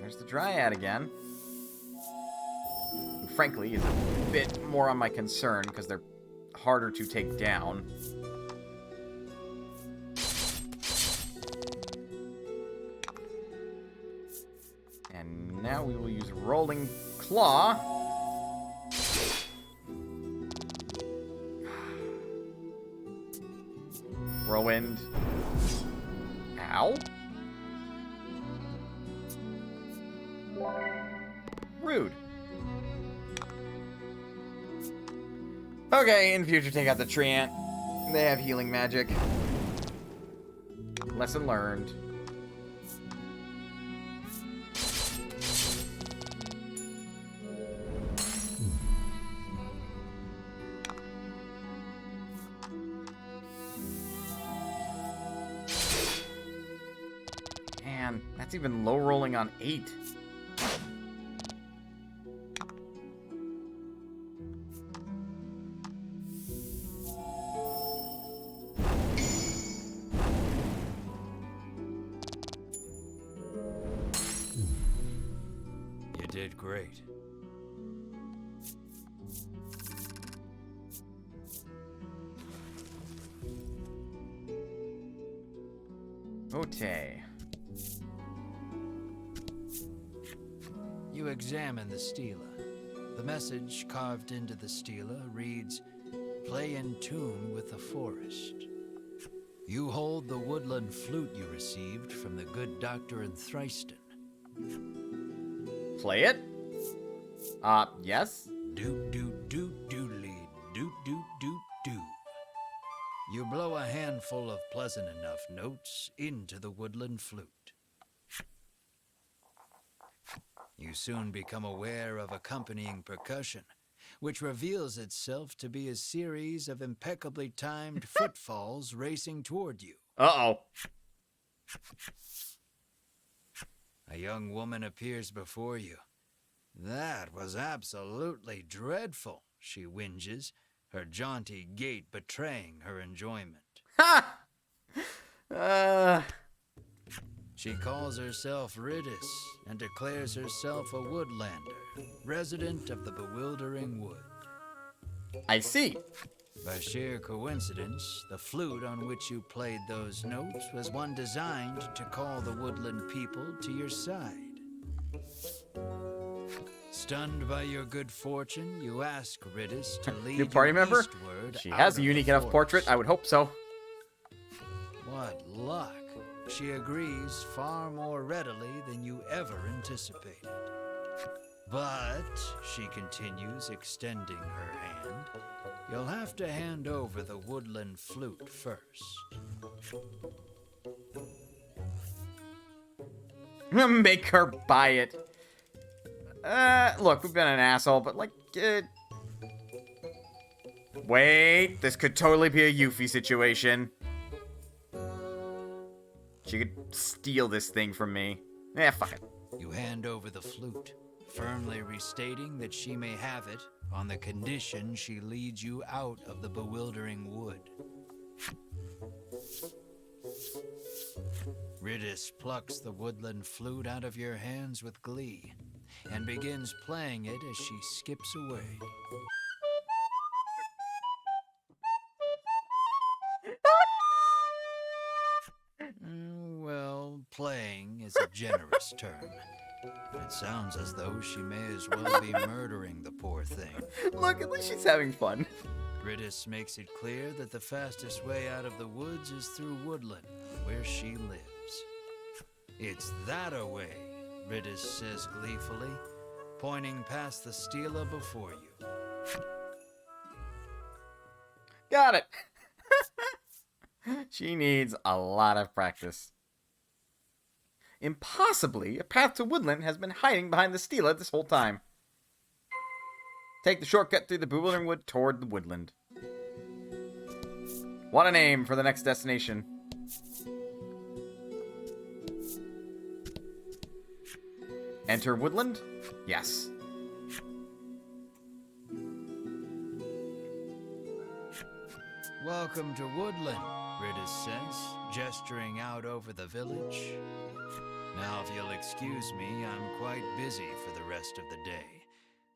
There's the Dryad again. Who, frankly, is a bit more on my concern, because they're harder to take down. And now we will use Rolling Claw. Whirlwind. Ow. Rude. Okay, in future, take out the tree ant. They have healing magic. Lesson learned. Man, that's even low rolling on 8. You did great. Okay. You examine the stela. The message carved into the stela reads, "Play in tune with the forest." You hold the woodland flute you received from the good doctor in Thriston. Play it? Yes? Doot doot doot doodly, doot doot doot doo. You blow a handful of pleasant enough notes into the woodland flute. You soon become aware of accompanying percussion, which reveals itself to be a series of impeccably timed footfalls racing toward you. Uh-oh. A young woman appears before you. "That was absolutely dreadful," she whinges, her jaunty gait betraying her enjoyment. Ha! She calls herself Riddis and declares herself a woodlander, resident of the bewildering wood. I see. By sheer coincidence, the flute on which you played those notes was one designed to call the woodland people to your side. Stunned by your good fortune, you ask Riddis to lead New party you member? eastward. She out has of a the unique enough portrait. forest. I would hope so. What luck! She agrees far more readily than you ever anticipated. But, she continues, extending her hand, you'll have to hand over the woodland flute first. Make her buy it. Look, we've been an asshole, but like, wait, this could totally be a Yuffie situation. She could steal this thing from me. Fuck it. You hand over the flute, firmly restating that she may have it on the condition she leads you out of the bewildering wood. Riddis plucks the woodland flute out of your hands with glee and begins playing it as she skips away. Well, playing is a generous term. It sounds as though she may as well be murdering the poor thing. Look, at least she's having fun. Riddis makes it clear that the fastest way out of the woods is through woodland, where she lives. "It's that-a-way," Riddis says gleefully, pointing past the stela before you. Got it. She needs a lot of practice. Impossibly, a path to woodland has been hiding behind the stela this whole time. Take the shortcut through the bewildering wood toward the woodland. What a name for the next destination. Enter woodland? Yes. "Welcome to woodland," Riddis says, gesturing out over the village. "Now, if you'll excuse me, I'm quite busy for the rest of the day,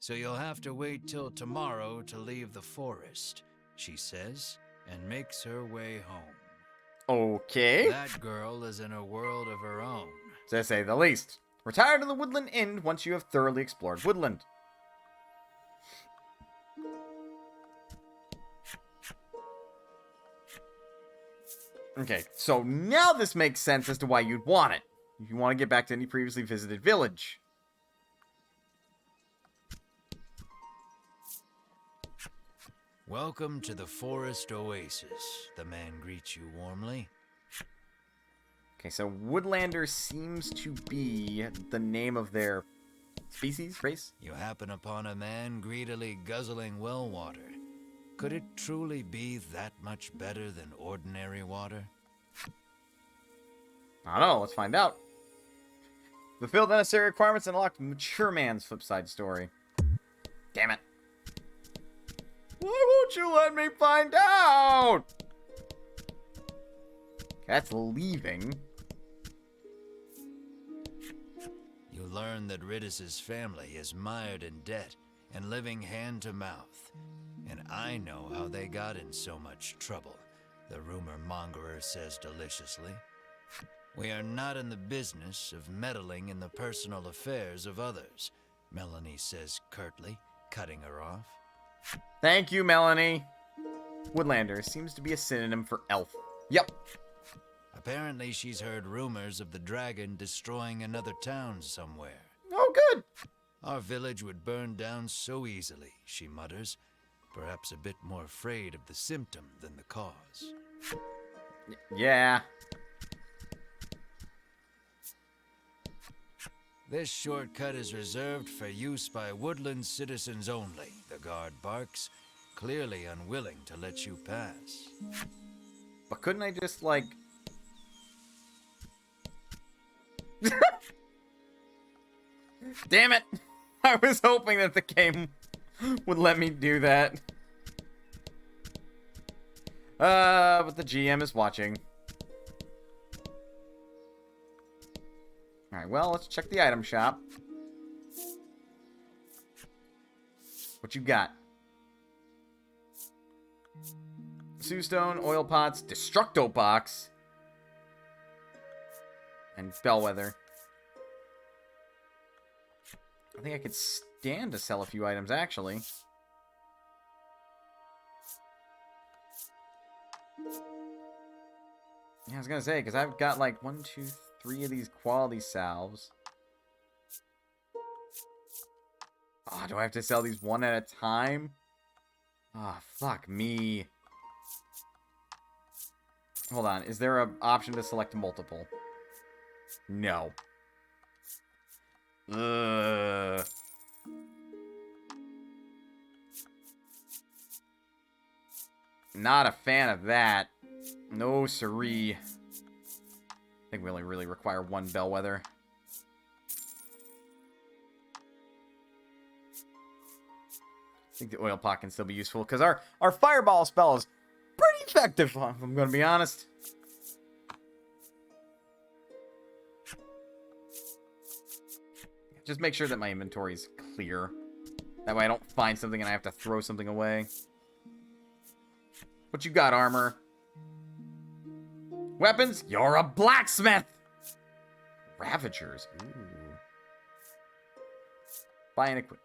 so you'll have to wait till tomorrow to leave the forest," she says, and makes her way home. Okay. That girl is in a world of her own. To say the least. Retire to the woodland inn once you have thoroughly explored woodland. Okay, so now this makes sense as to why you'd want it. If you want to get back to any previously visited village. "Welcome to the forest oasis," the man greets you warmly. Okay, so Woodlander seems to be the name of their species, race? You happen upon a man greedily guzzling well water. Could it truly be that much better than ordinary water? I don't know, let's find out. Fulfilled the necessary requirements and unlocked Mature Man's flipside story. Damn it. Why won't you let me find out? That's leaving. You learn that Riddis's family is mired in debt and living hand to mouth. And I know how they got in so much trouble, the rumor mongerer says deliciously. We are not in the business of meddling in the personal affairs of others, Melanie says curtly, cutting her off. Thank you, Melanie. Woodlander seems to be a synonym for elf. Yep. Apparently, she's heard rumors of the dragon destroying another town somewhere. Oh, good. Our village would burn down so easily, she mutters, perhaps a bit more afraid of the symptom than the cause. Yeah. This shortcut is reserved for use by woodland citizens only, the guard barks, clearly unwilling to let you pass. But couldn't I just, like... Damn it! I was hoping that the game would let me do that. But the GM is watching. Alright, well, let's check the item shop. What you got? Sewstone, oil pots, Destructo box, and Bellwether. I think I could stand to sell a few items, actually. Yeah, I was gonna say, because I've got like 1, 2, 3 of these quality salves. Oh, do I have to sell these one at a time? Oh, fuck me. Hold on, is there an option to select multiple? No. Ugh. Not a fan of that. No siree. I think we only really require one Bellwether. I think the oil pot can still be useful, because our fireball spell is pretty effective, if I'm going to be honest. Just make sure that my inventory is clear. That way I don't find something and I have to throw something away. What you got, armor? Weapons? You're a blacksmith! Ravagers. Ooh. Buy and equip.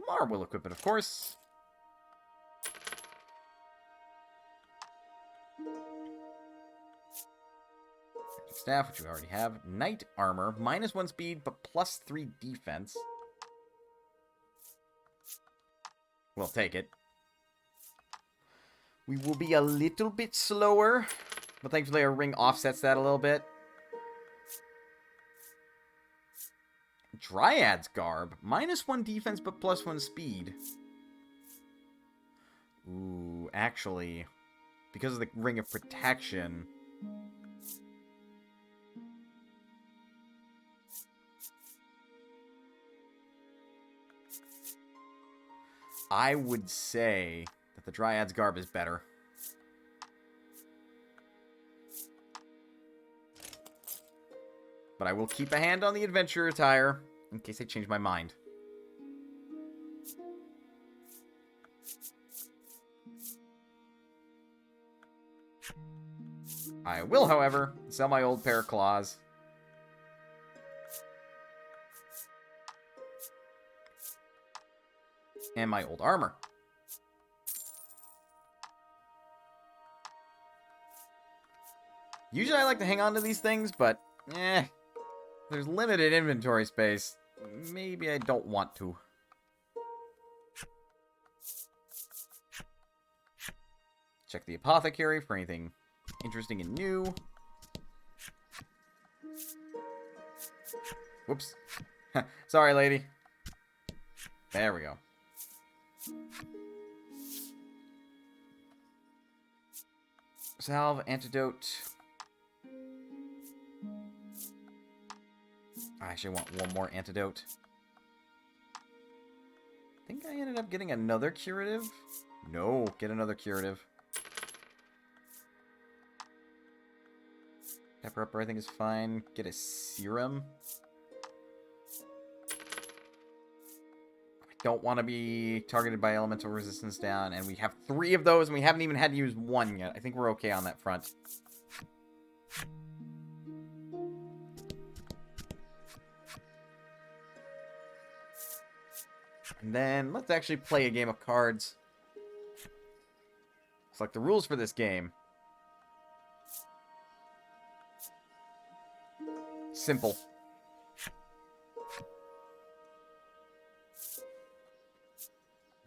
Mara will equip it, of course. Staff, which we already have. Knight armor, -1 speed, but +3 defense. We'll take it. We will be a little bit slower, but thankfully our ring offsets that a little bit. Dryad's garb, -1 defense, but +1 speed. Ooh, actually, because of the ring of protection... I would say that the Dryad's garb is better. But I will keep a hand on the adventurer attire in case I change my mind. I will, however, sell my old pair of claws. And my old armor. Usually I like to hang on to these things, but there's limited inventory space. Maybe I don't want to. Check the apothecary for anything interesting and new. Whoops. Sorry, lady. There we go. Salve, antidote. I actually want one more antidote. I think I ended up getting another curative. No, get another curative. Pepper upper I think is fine. Get a serum. Don't want to be targeted by elemental resistance down, and we have 3 of those, and we haven't even had to use 1 yet. I think we're okay on that front. And then let's actually play a game of cards. Select the rules for this game. Simple.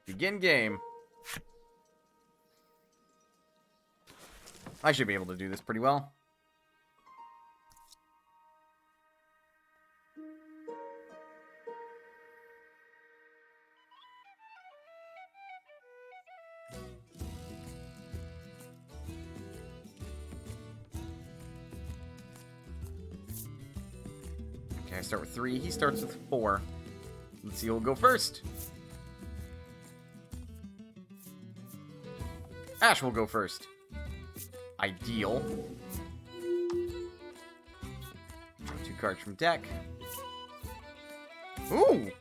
Begin game. I should be able to do this pretty well. Okay, I start with 3. He starts with 4. Let's see who'll go first. Ash will go first. Ideal. Draw 2 cards from deck. Ooh!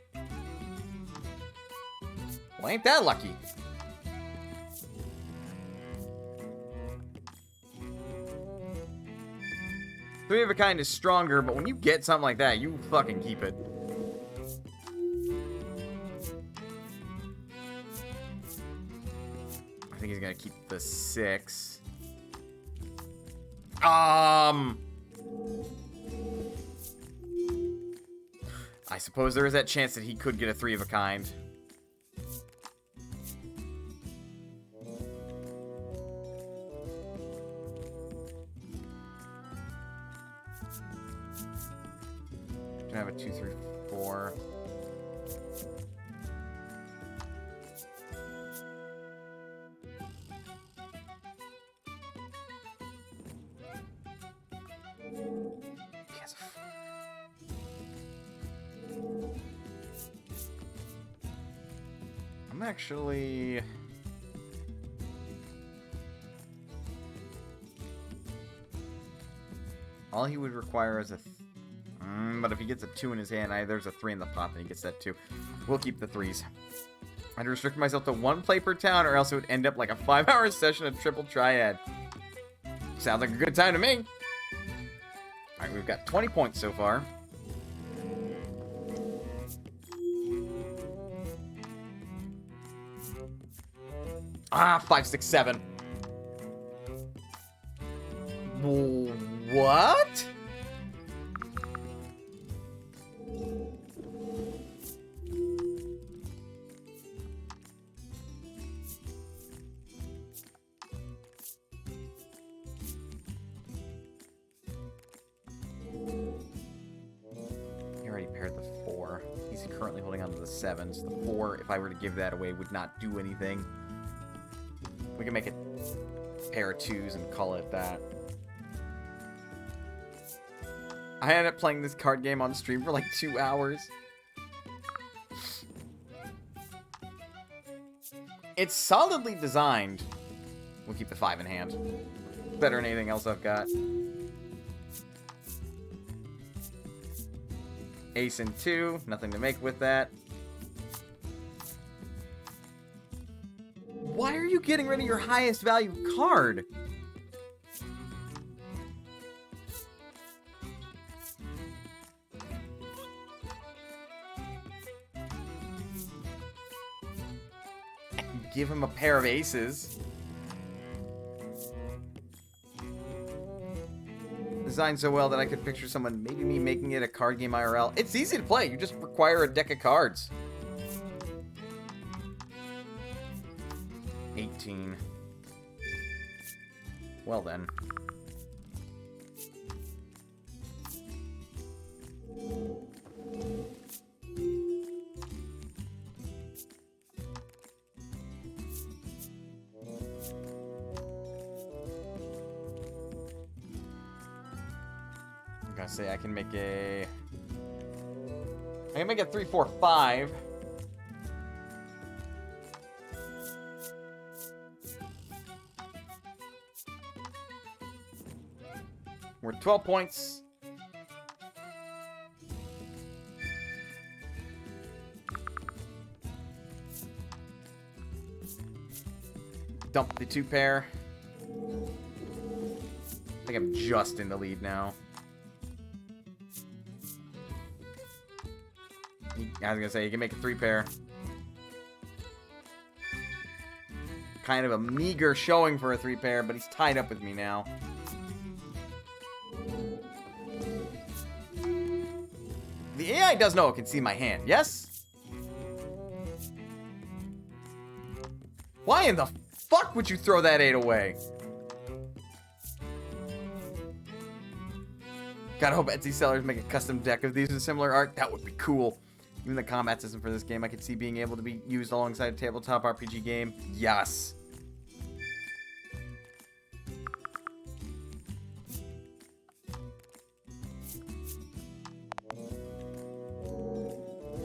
Well, ain't that lucky? Three of a kind is stronger, but when you get something like that, you fucking keep it. I think he's gonna keep the 6. I suppose there is that chance that he could get a 3 of a kind. Can I have a 2, 3, 4? I'm actually... all he would require is a... but if he gets a 2 in his hand, there's a 3 in the pot, then he gets that 2. We'll keep the 3s. I'd restrict myself to 1 play per town, or else it would end up like a 5-hour session of Triple Triad. Sounds like a good time to me. Alright, we've got 20 points so far. Ah, 5, 6, 7. What? He already paired the 4. He's currently holding on to the 7. So the 4, if I were to give that away, would not do anything. We can make it pair of 2s and call it that. I ended up playing this card game on stream for like 2 hours. It's solidly designed. We'll keep the 5 in hand. Better than anything else I've got. Ace and 2. Nothing to make with that. Why are you getting rid of your highest value card? Give him a pair of aces. Designed so well that I could picture someone, maybe me, making it a card game IRL. It's easy to play. You just require a deck of cards. 18. Well then. I'm gonna say I can make a... I can make a 3, 4, 5. We're at 12 points. Dump the 2 pair. I think I'm just in the lead now. I was gonna say, you can make a 3 pair. kind of a meager showing for a 3-pair, but he's tied up with me now. The AI does know it can see my hand, yes? Why in the fuck would you throw that 8 away? Gotta hope Etsy sellers make a custom deck of these with similar art. That would be cool. Even the combat system for this game, I could see being able to be used alongside a tabletop RPG game. Yes.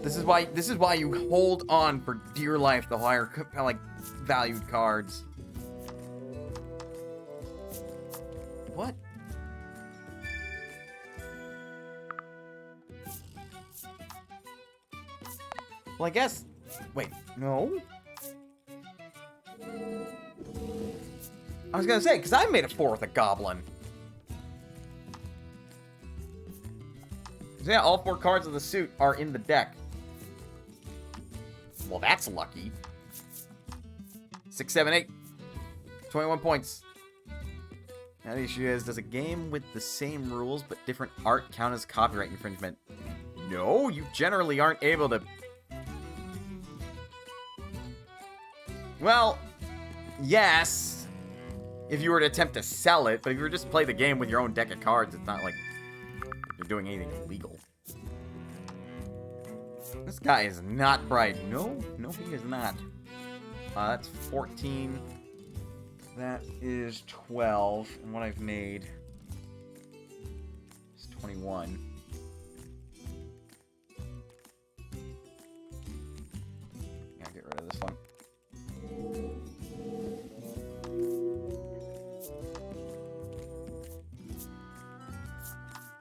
This is why you hold on for dear life the higher like valued cards. What? Well, I guess. Wait, no. I was gonna say, because I made a 4 with a goblin. So yeah, all 4 cards of the suit are in the deck. Well, that's lucky. 6, 7, 8. 21 points. Now the issue is, does a game with the same rules but different art count as copyright infringement? No, you generally aren't able to... Well, yes, if you were to attempt to sell it, but if you were just play the game with your own deck of cards, it's not like you're doing anything illegal. This guy is not bright. No, he is not. That's 14. That is 12. And what I've made is 21. Yeah, get rid of this one.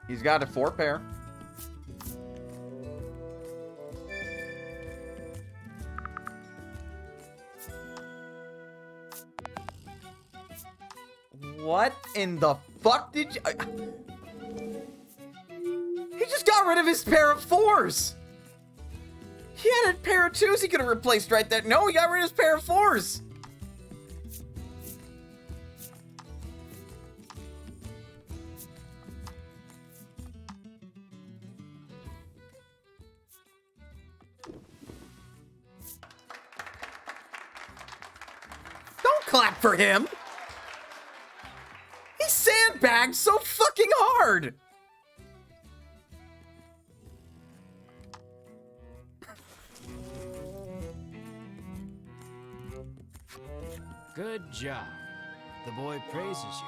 He's got a 4-pair. What in the fuck did you... He just got rid of his pair of 4s! He had a pair of 2s he could have replaced right there. No, he got rid of his pair of 4s! Don't clap for him! He sandbagged so fucking hard! Good job. The boy praises you,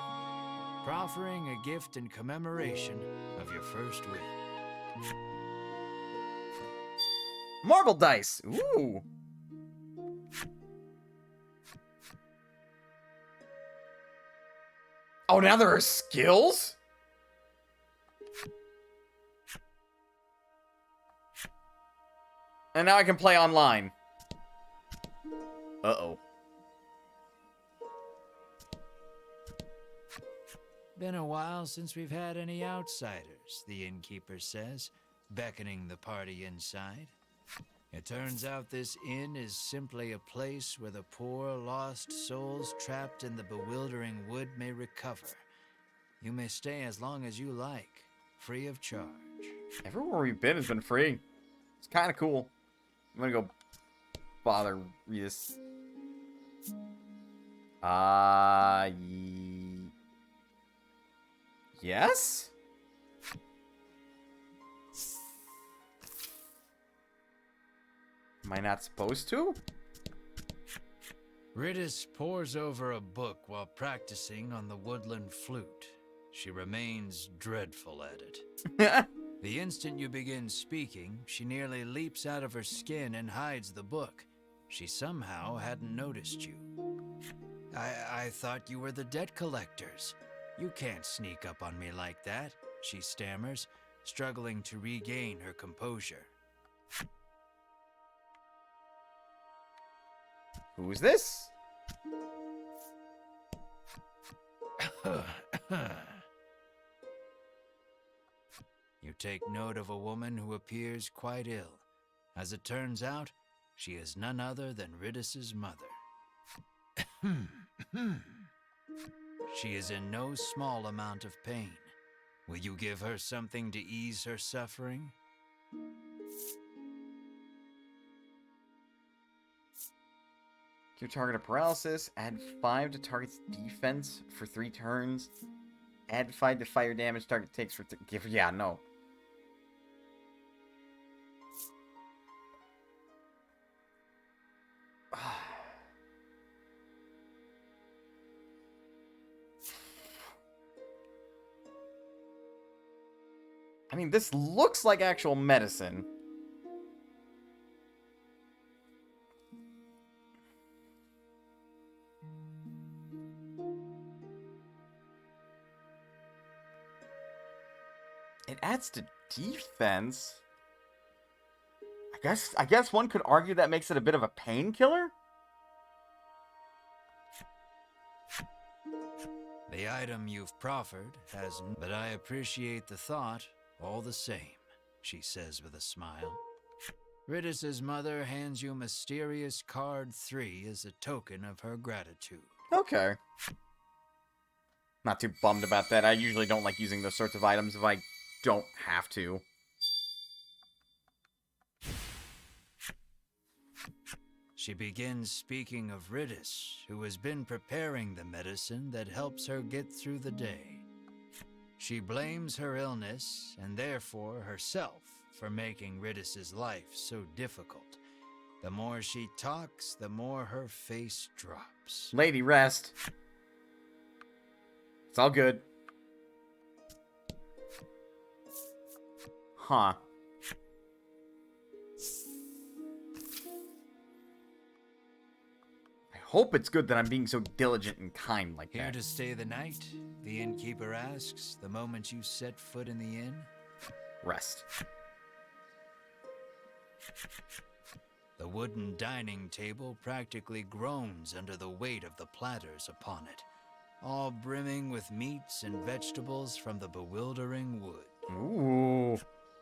proffering a gift in commemoration of your first win. Marble dice! Ooh! Oh, now there are skills? And now I can play online. Uh-oh. Been a while since we've had any outsiders, the innkeeper says, beckoning the party inside. It turns out this inn is simply a place where the poor, lost souls trapped in the bewildering wood may recover. You may stay as long as you like, free of charge. Everywhere we've been has been free. It's kind of cool. I'm gonna go bother this. Yes? Am I not supposed to? Ritis pores over a book while practicing on the woodland flute. She remains dreadful at it. The instant you begin speaking, she nearly leaps out of her skin and hides the book. She somehow hadn't noticed you. I thought you were the debt collectors. You can't sneak up on me like that, she stammers, struggling to regain her composure. Who is this? You take note of a woman who appears quite ill. As it turns out, she is none other than Ritis's mother. She is in no small amount of pain. Will you give her something to ease her suffering? Cure target of paralysis. Add 5 to target's defense for 3 turns. Add 5 to fire damage target takes for... Yeah, no. I mean, this looks like actual medicine. It adds to defense. I guess one could argue that makes it a bit of a painkiller. The item you've proffered has... But I appreciate the thought all the same, she says with a smile. Ridis's mother hands you mysterious card 3 as a token of her gratitude. Okay. Not too bummed about that. I usually don't like using those sorts of items if I don't have to. She begins speaking of Ridis, who has been preparing the medicine that helps her get through the day. She blames her illness, and therefore herself, for making Ridis's life so difficult. The more she talks, the more her face drops. Lady, rest. It's all good. Huh. I hope it's good that I'm being so diligent and kind like Here that. to stay the night? The innkeeper asks the moment you set foot in the inn. Rest. The wooden dining table practically groans under the weight of the platters upon it, all brimming with meats and vegetables from the bewildering wood. Ooh.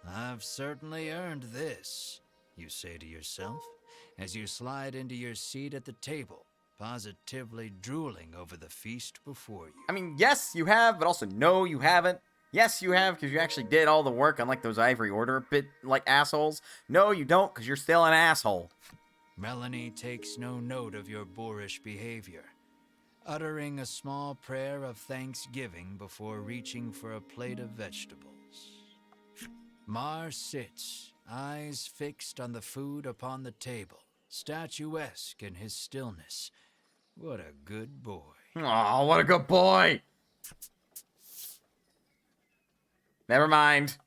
I've certainly earned this, you say to yourself, as you slide into your seat at the table, positively drooling over the feast before you. I mean, yes, you have, but also no, you haven't. Yes, you have, because you actually did all the work, unlike those Ivory Order bit like assholes. No, you don't, because you're still an asshole. Melanie takes no note of your boorish behavior, uttering a small prayer of thanksgiving before reaching for a plate of vegetables. Mar sits, eyes fixed on the food upon the table, statuesque in his stillness. What a good boy. Oh, what a good boy! Never mind.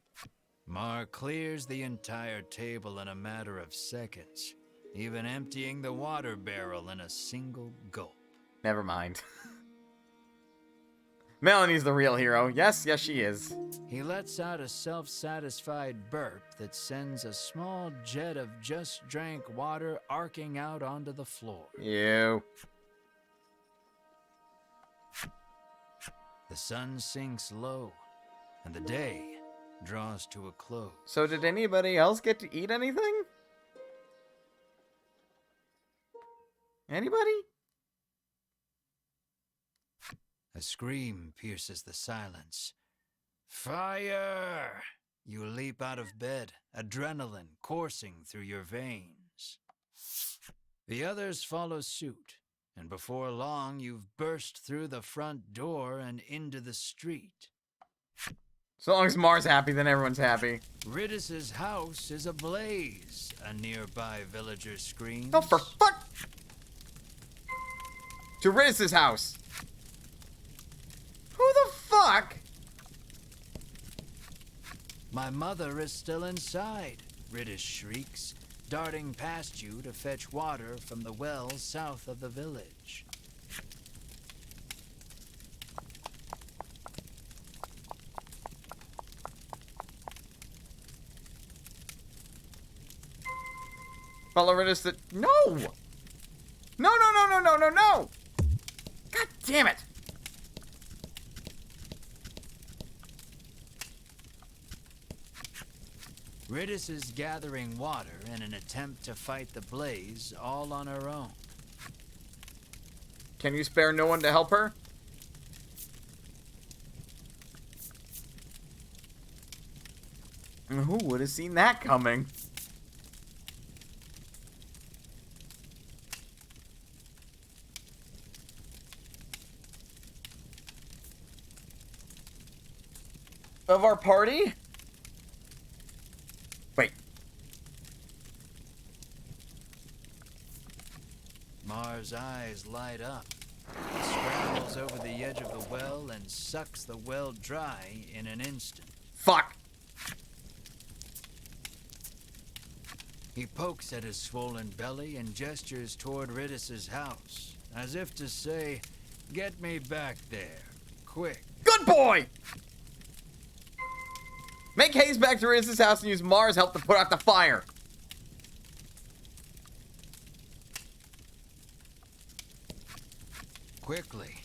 Mar clears the entire table in a matter of seconds, even emptying the water barrel in a single gulp. Never mind. Melanie's the real hero. Yes, yes, she is. He lets out a self-satisfied burp that sends a small jet of just drank water arcing out onto the floor. Ew. The sun sinks low, and the day draws to a close. So did anybody else get to eat anything? Anybody? A scream pierces the silence. Fire! You leap out of bed, adrenaline coursing through your veins. The others follow suit, and before long you've burst through the front door and into the street. So long as Mar's happy, then everyone's happy. Ridis's house is ablaze, a nearby villager screams. Oh, for fuck! To Ridis's house. Who the fuck? My mother is still inside, Ridis shrieks, darting past you to fetch water from the well south of the village. Follow Ridis that... No! No, no, no, no, no, no, no! God damn it! Ridis is gathering water in an attempt to fight the blaze all on her own. Can you spare no one to help her? Who would have seen that coming? Of our party? Wait. Mars' eyes light up. He scrambles over the edge of the well and sucks the well dry in an instant. Fuck. He pokes at his swollen belly and gestures toward Ridis's house, as if to say, "Get me back there, quick." Good boy! Make haste back to Riz's house and use Mars' help to put out the fire. Quickly,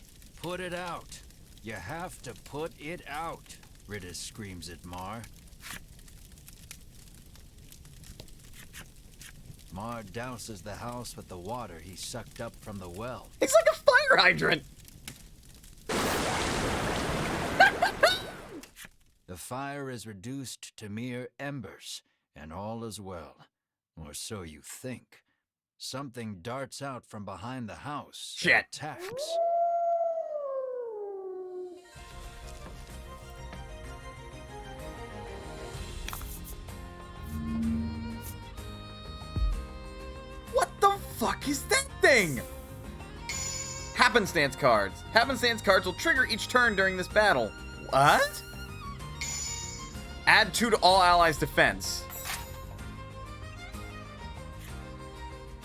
put it out. You have to put it out, Ridis screams at Mar. Mar douses the house with the water he sucked up from the well. It's like a fire hydrant. The fire is reduced to mere embers, and all is well. Or so you think. Something darts out from behind the house. Shit. And attacks. What the fuck is that thing? Happenstance cards. Happenstance cards will trigger each turn during this battle. What? Add 2 to all allies' defense.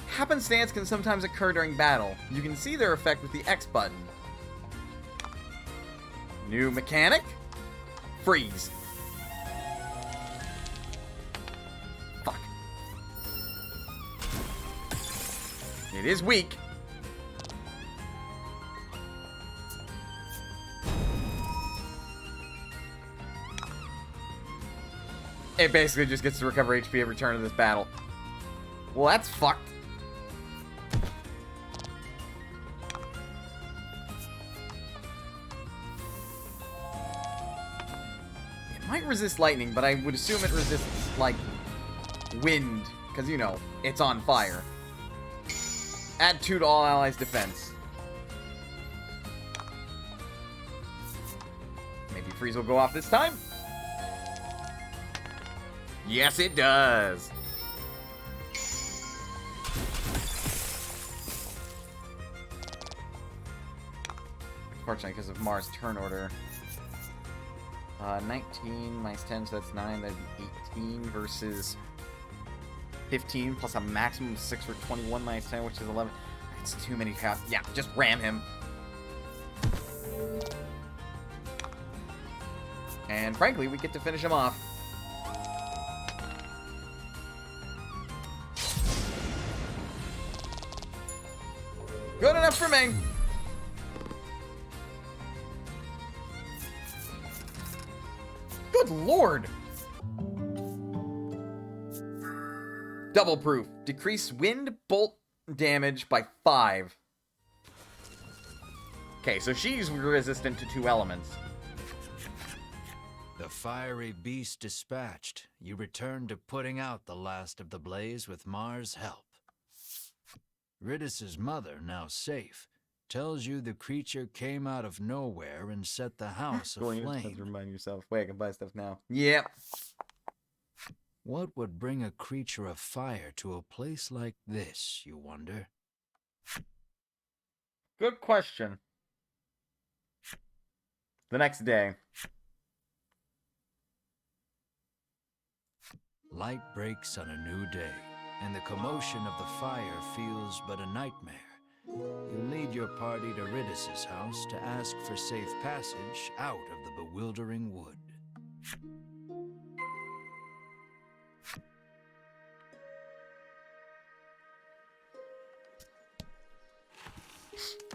Happenstance can sometimes occur during battle. You can see their effect with the X button. New mechanic? Freeze. Fuck. It is weak. It basically just gets to recover HP every turn of this battle. Well, that's fucked. It might resist lightning, but I would assume it resists, like, wind. Because, you know, it's on fire. Add 2 to all allies' defense. Maybe freeze will go off this time? Yes, it does. Unfortunately, because of Mars' turn order. 19 minus 10, so that's 9. That'd be 18 versus 15 plus a maximum of 6 for 21 minus 10, which is 11. That's too many counts. Yeah, just ram him. And frankly, we get to finish him off. Good enough for me. Good lord. Double proof. Decrease wind bolt damage by 5. Okay, so she's resistant to 2 elements. The fiery beast dispatched, you return to putting out the last of the blaze with Mars' help. Ridis's mother, now safe, tells you the creature came out of nowhere and set the house aflame. Remind yourself. Wait, I can buy stuff now. Yep. What would bring a creature of fire to a place like this, you wonder? Good question. The next day. Light breaks on a new day, and the commotion of the fire feels but a nightmare. You lead your party to Ridis's house to ask for safe passage out of the bewildering wood.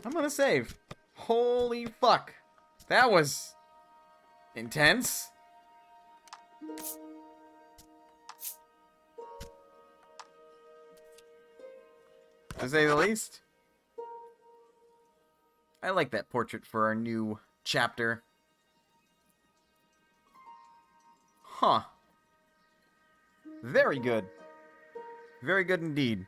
I'm gonna save. Holy fuck. That was intense. To say the least. I like that portrait for our new chapter. Huh. Very good. Very good indeed.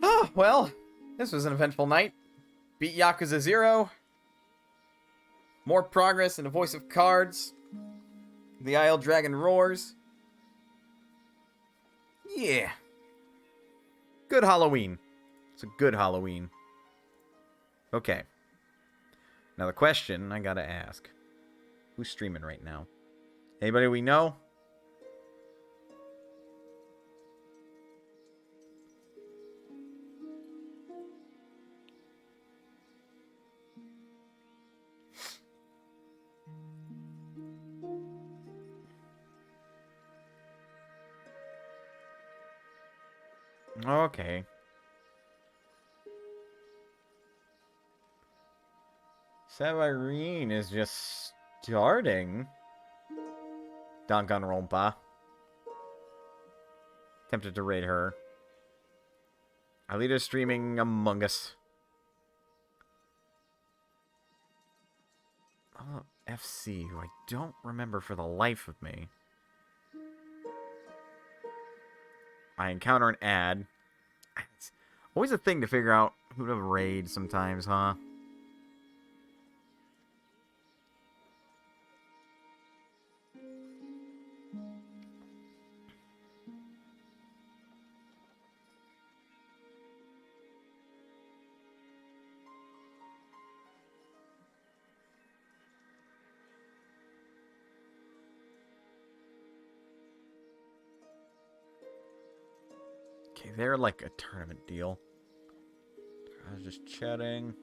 Oh, well, this was an eventful night. Beat Yakuza 0. More progress in the Voice of Cards. The Isle Dragon roars. Yeah. Good Halloween. It's a good Halloween. Okay. Now the question I gotta ask. Who's streaming right now? Anybody we know? Okay. Severine is just starting. Danganronpa. Tempted to raid her. Alita's streaming Among Us. Oh, FC, who I don't remember for the life of me. I encounter an ad. It's always a thing to figure out who to raid sometimes, huh? Okay, they're like a tournament deal. I was just chatting.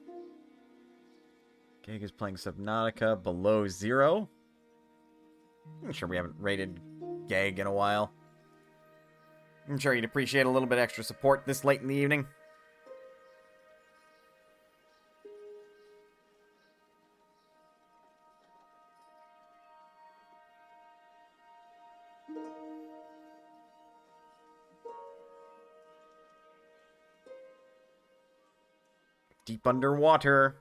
Gag is playing Subnautica below 0. I'm sure we haven't rated Gag in a while. I'm sure you'd appreciate a little bit extra support this late in the evening. Deep underwater.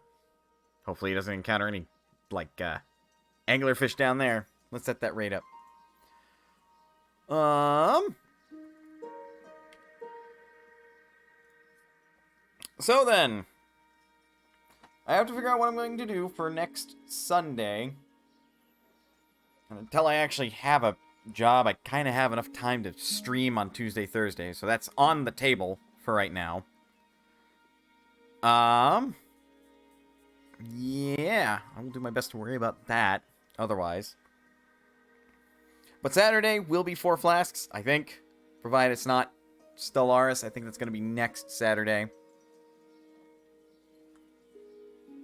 Hopefully he doesn't encounter any, like, anglerfish down there. Let's set that rate up. So then, I have to figure out what I'm going to do for next Sunday. And until I actually have a job, I kind of have enough time to stream on Tuesday, Thursday. So that's on the table for right now. Yeah, I will do my best to worry about that. Otherwise. But Saturday will be 4 flasks, I think. Provided it's not Stellaris. I think that's going to be next Saturday.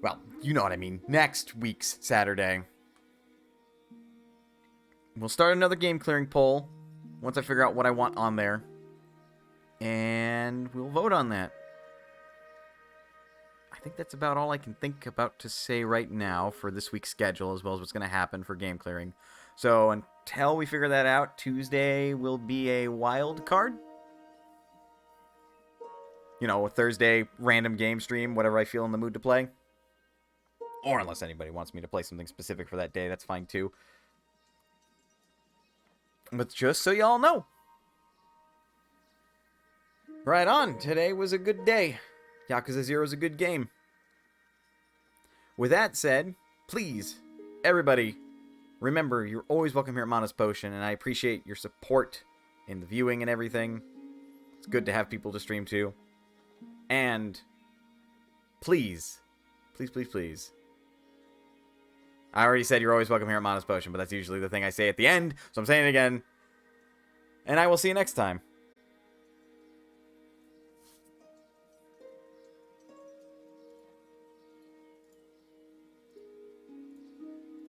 Well, you know what I mean. Next week's Saturday. We'll start another game clearing poll once I figure out what I want on there. And we'll vote on that. I think that's about all I can think about to say right now for this week's schedule, as well as what's going to happen for game clearing. So until we figure that out, Tuesday will be a wild card. You know, a Thursday random game stream, whatever I feel in the mood to play. Or unless anybody wants me to play something specific for that day, that's fine too. But just so y'all know. Right on, today was a good day. Yakuza 0 is a good game. With that said, please, everybody, remember, you're always welcome here at Mana's Potion, and I appreciate your support in the viewing and everything. It's good to have people to stream to. And please, please, please, please. I already said you're always welcome here at Mana's Potion, but that's usually the thing I say at the end, so I'm saying it again. And I will see you next time.